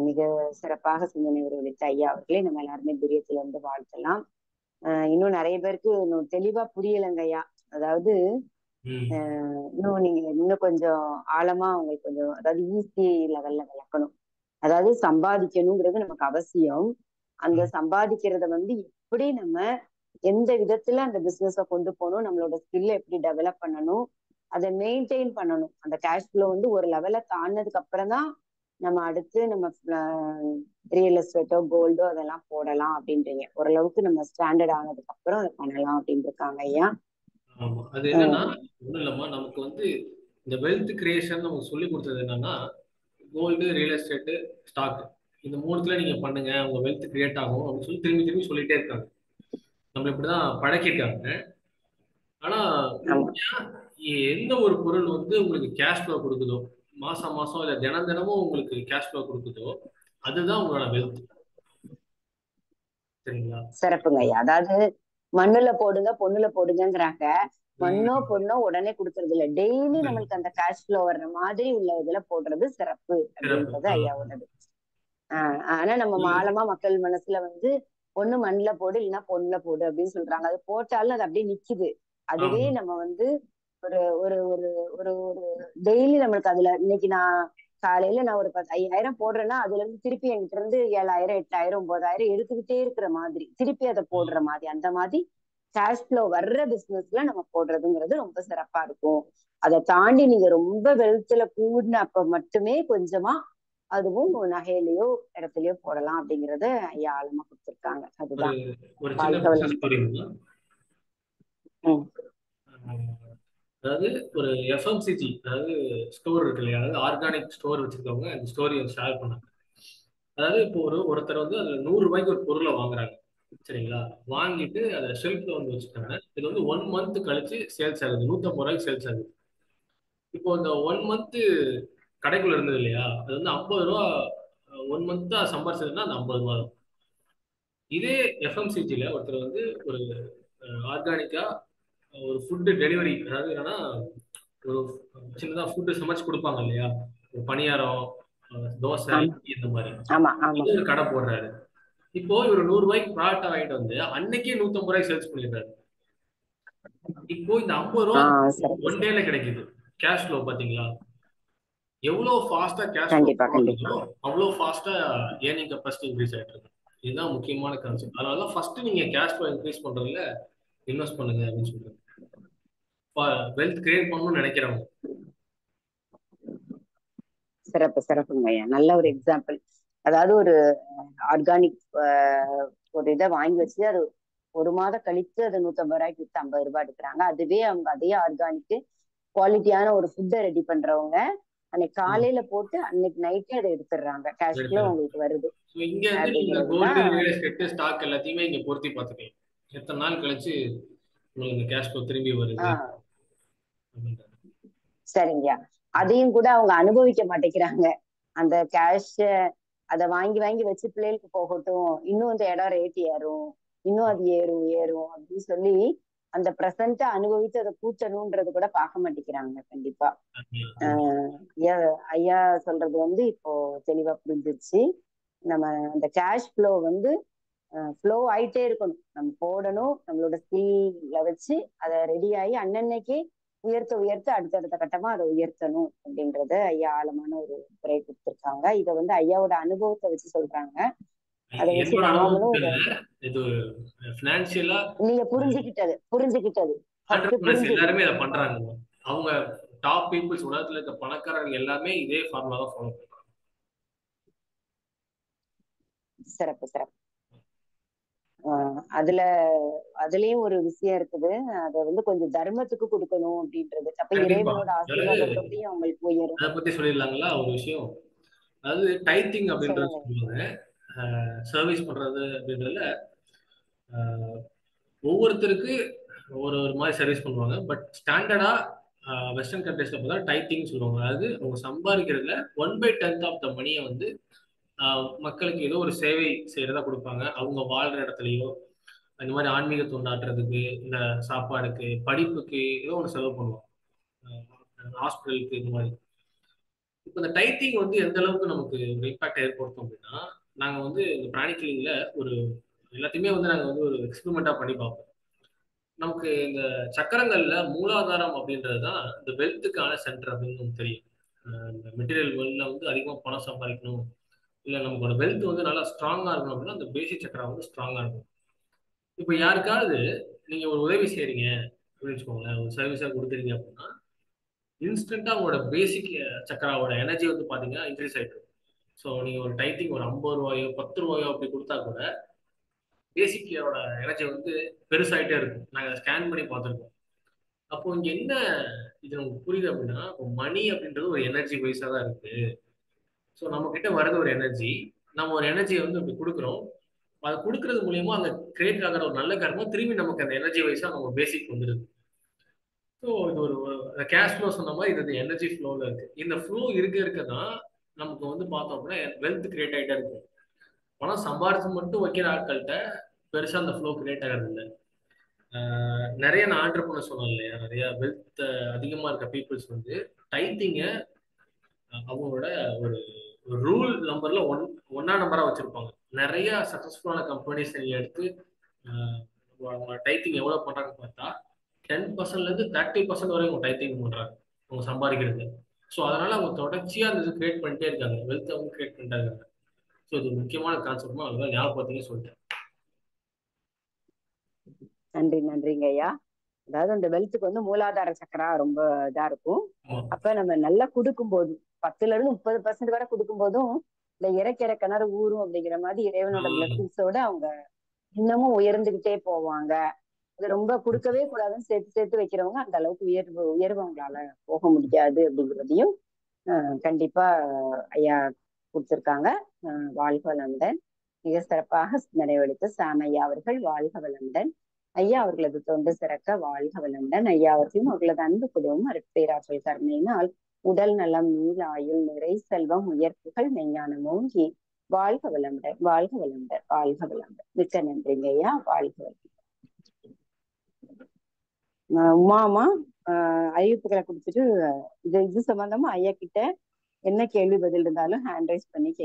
மிக சிறப்பாக சிந்தனை உருவளித்த ஐயா அவர்களே நம்ம எல்லாருமே துரியத்துல இருந்து வாழ்த்தலாம். இன்னும் நிறைய பேருக்கு இன்னும் தெளிவா புரியலைங்க ஐயா. அதாவது இன்னும் நீங்க இன்னும் கொஞ்சம் ஆழமா உங்களுக்கு கொஞ்சம், அதாவது ஈஸி லெவல்ல விளக்கணும். அதாவது சம்பாதிக்கணுங்கிறது நமக்கு அவசியம். அந்த சம்பாதிக்கிறத வந்து எப்படி நம்ம எந்த விதத்துல அந்த பிசினஸ கொண்டு போகணும், நம்மளோட ஸ்கில்ல எப்படி டெவலப் பண்ணணும், அதை மெயின்டைன் பண்ணணும். அந்த கேஷ் ஃப்ளோ வந்து ஒரு லெவல தாண்டினதுக்கு அப்புறம் தான் நம்ம அடுத்து நம்ம ரியல் எஸ்டேட்டோ கோல்டோ அதெல்லாம் போடலாம் அப்படின்றீங்க. ஓரளவுக்கு நம்ம ஸ்டாண்டர்ட் ஆனதுக்கு அப்புறம் அதை பண்ணலாம் அப்படின்னு இருக்காங்க ஐயா. ஆமா, அது என்னன்னா ஒண்ணும் இல்லம்மா, நமக்கு வந்து இந்த வெல்த் கிரியேஷன் நமக்கு சொல்லி கொடுத்தது என்னன்னா, கோல்டு, ரியல் எஸ்டேட்டு, ஸ்டாக், இந்த மூணுத்துல நீங்க பண்ணுங்க உங்க வெல்த் கிரியேட் ஆகும் அப்படின்னு சொல்லி திரும்பி திரும்பி சொல்லிட்டே இருக்காங்க. நம்ம இப்படிதான் பழக்கிட்டாங்க. ஆனா எந்த ஒரு பொருள் வந்து உங்களுக்கு கேஷ் ஃப்ளோ கொடுக்குதோ, மாசம் மாசம் இல்ல தினம் தினமும் உங்களுக்கு கேஷ் ஃப்ளோ கொடுக்குதோ, அதுதான் உங்களோட வெல்த். சரிங்களா? சிறப்புங்க ஐயா. அதாவது மண்ணுல போடுங்க பொண்ணுல போடுங்கிறாங்க, மண்ணோ பொண்ணோ உடனே கொடுக்கறது இல்ல, டெய்லி நம்மளுக்கு அந்த கேஷ் ஃப்ளோ வர்ற மாதிரி உள்ள இதுல போடுறது சிறப்பு அப்படின்றது ஐயாவோடது. ஆனா நம்ம இல்ல. ஆழமா மக்கள் மனசுல வந்து ஒண்ணு மண்ணுல போடு இல்லைன்னா பொண்ணுல போடு அப்படின்னு சொல்றாங்க. அது போட்டாலும் அது அப்படியே நிக்குது. அதுவே ஆமா. நம்ம வந்து ஒரு ஒரு ஒரு ஒரு ஒரு டெய்லி நம்மளுக்கு அதுல இன்னைக்கு நான் காலையில நான் ஒரு 5,000 போடுறேன்னா அதுல இருந்து திருப்பி என்கிட்ட இருந்து 7,000 8,000 9,000 எடுத்துக்கிட்டே இருக்கிற மாதிரி திருப்பி அதை போடுற மாதிரி அந்த மாதிரி கேஷ் ஃப்ளோ வர்ற பிசினஸ்ல நம்ம போடுறதுங்கிறது ரொம்ப சிறப்பா இருக்கும். அதை தாண்டி நீங்க ரொம்ப வெல்த்ல கூடின அப்ப மட்டுமே கொஞ்சமா அதுவும் நகையிலயோ இடத்துலயோ போடலாம் அப்படிங்கறத ஐயா ஆழமா கொடுத்துருக்காங்க. ஒரு அதுதான் ஒரு சின்ன வாழ்க்கை பிசினஸ் வளம். ஸ்டோரி. ம் அதாவது ஒரு எஃப்எம்சிஜி, அதாவது ஸ்டோர் இருக்கு இல்லையா, அதாவது ஆர்கானிக் ஸ்டோர் வச்சிருக்கவங்க அந்த ஸ்டோரியை ஷேர் பண்ணாங்க. அதாவது இப்போ ஒருத்தர் வந்து அதுல 100 ரூபாய்க்கு ஒரு பொருளை வாங்குறாங்க. சரிங்களா? வாங்கிட்டு அதை ஷெல்ஃப்ல வந்து வச்சுட்டாங்க. இது வந்து 1 மந்த் கழிச்சு சேல்ஸ் ஆகுது, 150 ரூபாய்க்கு சேல்ஸ் ஆகுது. இப்போ இந்த 1 மந்த் கடைக்குள்ள இருந்தது இல்லையா, அது வந்து 50 ரூபா. 1 மந்த் தான் சம்பாரிச்சதுன்னா அந்த 50 ரூபா தான். இதே எஃப்எம்சிஜில ஒருத்தர் வந்து ஒரு ஆர்கானிக்கா ஒரு ஃபுட்டு டெலிவரி, அதாவது என்னன்னா ஒரு சின்னதா ஃபுட்டு சமைச்சு கொடுப்பாங்க இல்லையா, ஒரு பணியாரம், தோசை, ஆமா இட்லி இந்த மாதிரி. ஆமா ஆமா. அது ஒரு கடை போடுறாரு. இப்போ இவர் 100 ரூபாய்க்கு ப்ராடக்ட் வாங்கிட்டு வந்து அன்னைக்கே 150 ரூபாய்க்கு சேல்ஸ் பண்ணிடுறாரு. இப்போ இந்த 50 ரூபா சிறப்பு ஒன் சிறப்பு. டேல கிடைக்குது. கேஷ் ஃப்ளோ பாத்தீங்களா? எவ்வளவு ஃபாஸ்டா கேஷ் ஃப்ளோ கண்டிப்பா கண்டிப்பா. வருதோ அவ்வளவு ஃபாஸ்டா ஏர்னிங் கெப்பாசிட்டி இன்க்ரீஸ் ஆயிட்டு இருக்கு. இதுதான் முக்கியமான கான்செப்ட். அதனாலதான் ஃபர்ஸ்ட் நீங்க கேஷ் ஃப்ளோ இன்க்ரீஸ் பண்றதுல இன்வெஸ்ட் பண்ணுங்க அப்படின்னு சொல்றேன். வெல்த் கிரியேட் பண்ணணும்னு நினைக்கிறவங்க. சிறப்பு சிறப்புங்க ஐயா. நல்ல ஒரு எக்ஸாம்பிள். அதாவது ஒரு ஆர்கானிக் ஒரு இதை வாங்கி வச்சு அது ஒரு மாதம் கழித்து அதை 150 ரூபாய்க்கு வித்து 50 ரூபாய் எடுக்கிறாங்க. அதுவே அவங்க அதே ஆர்கானிக் குவாலிட்டியான ஒரு ஃபுட்டை ரெடி பண்றவங்க அன்னைக்கு காலையில போட்டு அன்னைக்கு நைட்டே அதை எடுத்துடுறாங்க. கேஷ் ஃப்ளோ எடுத்துறேன். உங்களுக்கு வருது இங்க இருந்து நீங்க அப்படிங்கிறது கோல்டு, தான். ரியல் எஸ்டேட், ஸ்டாக் எல்லாத்தையுமே இங்க பொருத்தி பார்த்துக்கலாம். எத்தனை நாள் கழிச்சு உங்களுக்கு இந்த கேஷ் ஃப்ளோ திரும்பி வருது ஆஹ் அப்படின்றது. சரிங்கய்யா. அதையும் கூட அவங்க அனுபவிக்க மாட்டேங்கிறாங்க. அந்த கேஷ் அதை வாங்கி வாங்கி வச்சு பிள்ளைகளுக்கு போகட்டும், இன்னும் இந்த இடம் ரேட் ஏறும், இன்னும் அது ஏறும் ஏறும் அப்படின்னு சொல்லி அந்த பிரசன்ட அனுபவித்து அதை கூட்டணும்ன்றது கூட பார்க்க மாட்டேங்கிறாங்க. கண்டிப்பா ஐயா ஐயா சொல்றது வந்து இப்போ தெளிவா புரிஞ்சிருச்சு. நம்ம அந்த கேஷ் ஃப்ளோ வந்து ஃப்ளோ ஆயிட்டே இருக்கணும். நம்ம போடணும், நம்மளோட ஸ்கில்ல வச்சு அதை ரெடி ஆகி அன்னன்னைக்கு உயர்த்த உயர்த்த அடுத்தடுத்த கட்டமா அதை உயர்த்தணும் அப்படின்றத ஐயா ஆழமான ஒரு துறை கொடுத்துருக்காங்க. இதை வந்து ஐயாவோட அனுபவத்தை வச்சு சொல்றாங்க. அதை வச்சு என்னோட நாமளும் அனுபவத்துக்கு இதை இல்ல, இது பினான்சியலா நீங்க புரிஞ்சுக்கிட்டது ஃபர்ஸ்ட் ஆண்டர்பிரினர்ஸ் புரிஞ்சுது. எல்லாருமே இதை பண்றாங்க. அவங்க டாப் பீப்புள்ஸ், உலகத்துல இருக்க பணக்காரங்க எல்லாமே இதே ஃபார்முலா தான் ஃபாலோ பண்றாங்க. சிறப்பு சிறப்பு. அதுல அதுலயும் ஒரு விஷயம் இருக்குது. அதை வந்து கொஞ்சம் தர்மத்துக்கு கொடுக்கணும் அப்படின்றது. அப்ப கண்டிப்பா. இறைவனோட அதாவது ஆசீர்வாதத்தோடயும் அவங்களுக்கு உயரும். அதை பத்தி சொல்லிடலாங்களா ஒரு விஷயம்? அதாவது டைத்திங் அப்படின்றது சொல்லுங்க. சொல்லுவாங்க. சர்வீஸ் பண்றது அப்படின்றதுல ஒவ்வொருத்தருக்கு ஒரு ஒரு மாதிரி சர்வீஸ் பண்ணுவாங்க. பட் ஸ்டாண்டர்டா வெஸ்டர்ன் கண்ட்ரீஸ்ல பார்த்தா டைத்திங் சொல்லுவாங்க. அதாவது அவங்க சம்பாதிக்கிறதுல 1/10 ஆஃப் த மணியை வந்து மக்களுக்கு ஏதோ ஒரு சேவை செய்யறதா கொடுப்பாங்க. அவங்க வாழ்ற இடத்துலயோ இந்த மாதிரி ஆன்மீக தொண்டாற்றுறதுக்கு, இந்த சாப்பாடுக்கு, படிப்புக்கு ஏதோ ஒன்று செலவு பண்ணுவோம், ஹாஸ்பிட்டலுக்கு, இந்த மாதிரி. இப்போ இந்த டைத்திங் வந்து எந்த அளவுக்கு நமக்கு ஒரு இம்பாக்ட் ஏற்படுத்தும் அப்படின்னா, நாங்கள் வந்து இந்த பிராணிக்கிளிங்ல ஒரு எல்லாத்தையுமே வந்து நாங்கள் வந்து ஒரு எக்ஸ்பெரிமெண்டா பண்ணி பார்ப்போம். நமக்கு இந்த சக்கரங்கள்ல மூலாதாரம் அப்படின்றது தான் இந்த வெல்த்துக்கான சென்டர் அப்படின்னு நமக்கு தெரியும். இந்த மெட்டீரியல் வேர்ல்ட்ல வந்து அதிகமாக பணம் சம்பாதிக்கணும், இல்லை நமக்கோட வெல்த் வந்து நல்லா ஸ்ட்ராங்கா இருக்கணும் அப்படின்னா அந்த பேசிக் சக்கரம் வந்து ஸ்ட்ராங்கா இருக்கும். இப்போ யாருக்காவது நீங்க ஒரு உதவி செய்றீங்க அப்படின்னு வச்சுக்கோங்களேன், ஒரு சர்வீஸா கொடுக்குறீங்க அப்படின்னா இன்ஸ்டன்டா உங்களோட பேசிக் சக்கராவோட எனர்ஜி வந்து பாத்தீங்கன்னா இன்க்ரீஸ் ஆயிட்டு இருக்கும். ஸோ நீங்க ஒரு டைத்திங் ஒரு 50 ரூபாயோ 10 ரூபாயோ அப்படி கொடுத்தா கூட பேசிக்கோட எனர்ஜி வந்து பெருசாயிட்டே இருக்கும். நாங்க ஸ்கேன் பண்ணி பார்த்துருக்கோம். அப்போ இங்க என்ன இது நமக்கு புரியுது அப்படின்னா, மணி அப்படின்றது ஒரு எனர்ஜி வைஸா தான் இருக்கு. ஸோ நம்ம கிட்ட வர்றது ஒரு எனர்ஜி. நம்ம ஒரு எனர்ஜியை வந்து இப்படி கொடுக்குறோம். அது கொடுக்கறது மூலியமா அந்த கிரியேட் ஆகிற ஒரு நல்ல கர்மம் திரும்பி நமக்கு அந்த எனர்ஜி வைஸா நம்ம பேசிக் வந்துருது. ஸோ இது ஒரு கேஷ் ஃப்ளோ சொன்ன மாதிரி இது எனர்ஜி ஃப்ளோல இருக்கு. இந்த ஃப்ளோ இருக்க தான் நமக்கு வந்து பார்த்தோம் அப்படின்னா வெல்த் கிரியேட் ஆகிட்டே இருக்கும். பணம் சம்பாரிச்சு மட்டும் வைக்கிற ஆட்கள்கிட்ட பெருசா அந்த ஃப்ளோ கிரியேட் ஆகிறது இல்லை. நிறைய நான் ஆண்டர்பிரினர் சொன்னேன் இல்லையா, நிறைய வெல்த் அதிகமா இருக்க பீப்புள்ஸ் வந்து டைத்திங்க அவங்களோட ஒரு ரூல் நம்பர்ல ஒன்னா நம்பரா வச்சிருப்பாங்க. நிறைய சக்சஸ்ஃபுல்லான கம்பெனிஸ் நீங்க எடுத்து அவங்க டைத்திங் எவ்வளவு பண்றாங்க பார்த்தா 10%ல இருந்து 30% வரைக்கும் டைத்திங் பண்றாங்க அவங்க சம்பாதிக்கிறது. ஸோ அதனால அவங்க தொடர்ச்சியா அந்த இது கிரியேட் பண்ணிட்டே இருக்காங்க, வெல்த் அவங்க கிரியேட் பண்ணிட்டே இருக்காங்க. ஸோ இது முக்கியமான கான்செப்ட், அதெல்லாம் ஞாபகப்படுத்தி சொல்லிட்டேன். நன்றிங்க ஐயா. அதாவது அந்த வெல்த்துக்கு வந்து மூலாதார சக்கரா ரொம்ப இதா இருக்கும். ஆமா. அப்ப நம்ம நல்லா கொடுக்கும்போது 10% வரை கொடுக்கும் போதும் இந்த இறக்கிற கிணறு ஊரும் அப்படிங்கிற மாதிரி இறைவனோட பிளஸிங்ஸோட அவங்க இன்னமும் உயர்ந்துகிட்டே போவாங்க. அது ரொம்ப கொடுக்கவே கூடாதுன்னு சேர்த்து சேர்த்து வைக்கிறவங்க அந்த அளவுக்கு உயர்வு அவங்களால போக முடியாது அப்படிங்கிறதையும் கண்டிப்பா ஐயா கொடுத்திருக்காங்க. வாழ்க வளமுடன். மிக சிறப்பாக நிறைவெடுத்த சாம் ஐயா அவர்கள் வாழ்க வளமுடன். ஐயா அவர்களது தொண்டு சிறக்க வாழ்க வளமுடன். ஐயா அவர்களையும் அவர்களது அன்பு குடும்பம் அருட்பேராற்றல் கருணையினால் உடல் நலம், நீள் ஆயுள், நிறை செல்வம், உயர்ப்புகள், மெஞ்ஞானம் ஓங்கி வாழ்க வளமுடன், வாழ்க வளமுடன், வாழ்க வளமுடன். மிக்க நன்றிங்க ஐயா. வாழ்க வளமுடன். உமாமா அறிவிப்புகளை கொடுத்துட்டு இது சம்பந்தமா ஐயா கிட்ட என்ன கேள்வி பதில் இருந்தாலும் ஹேண்ட் ரைஸ் பண்ணி கேள்வி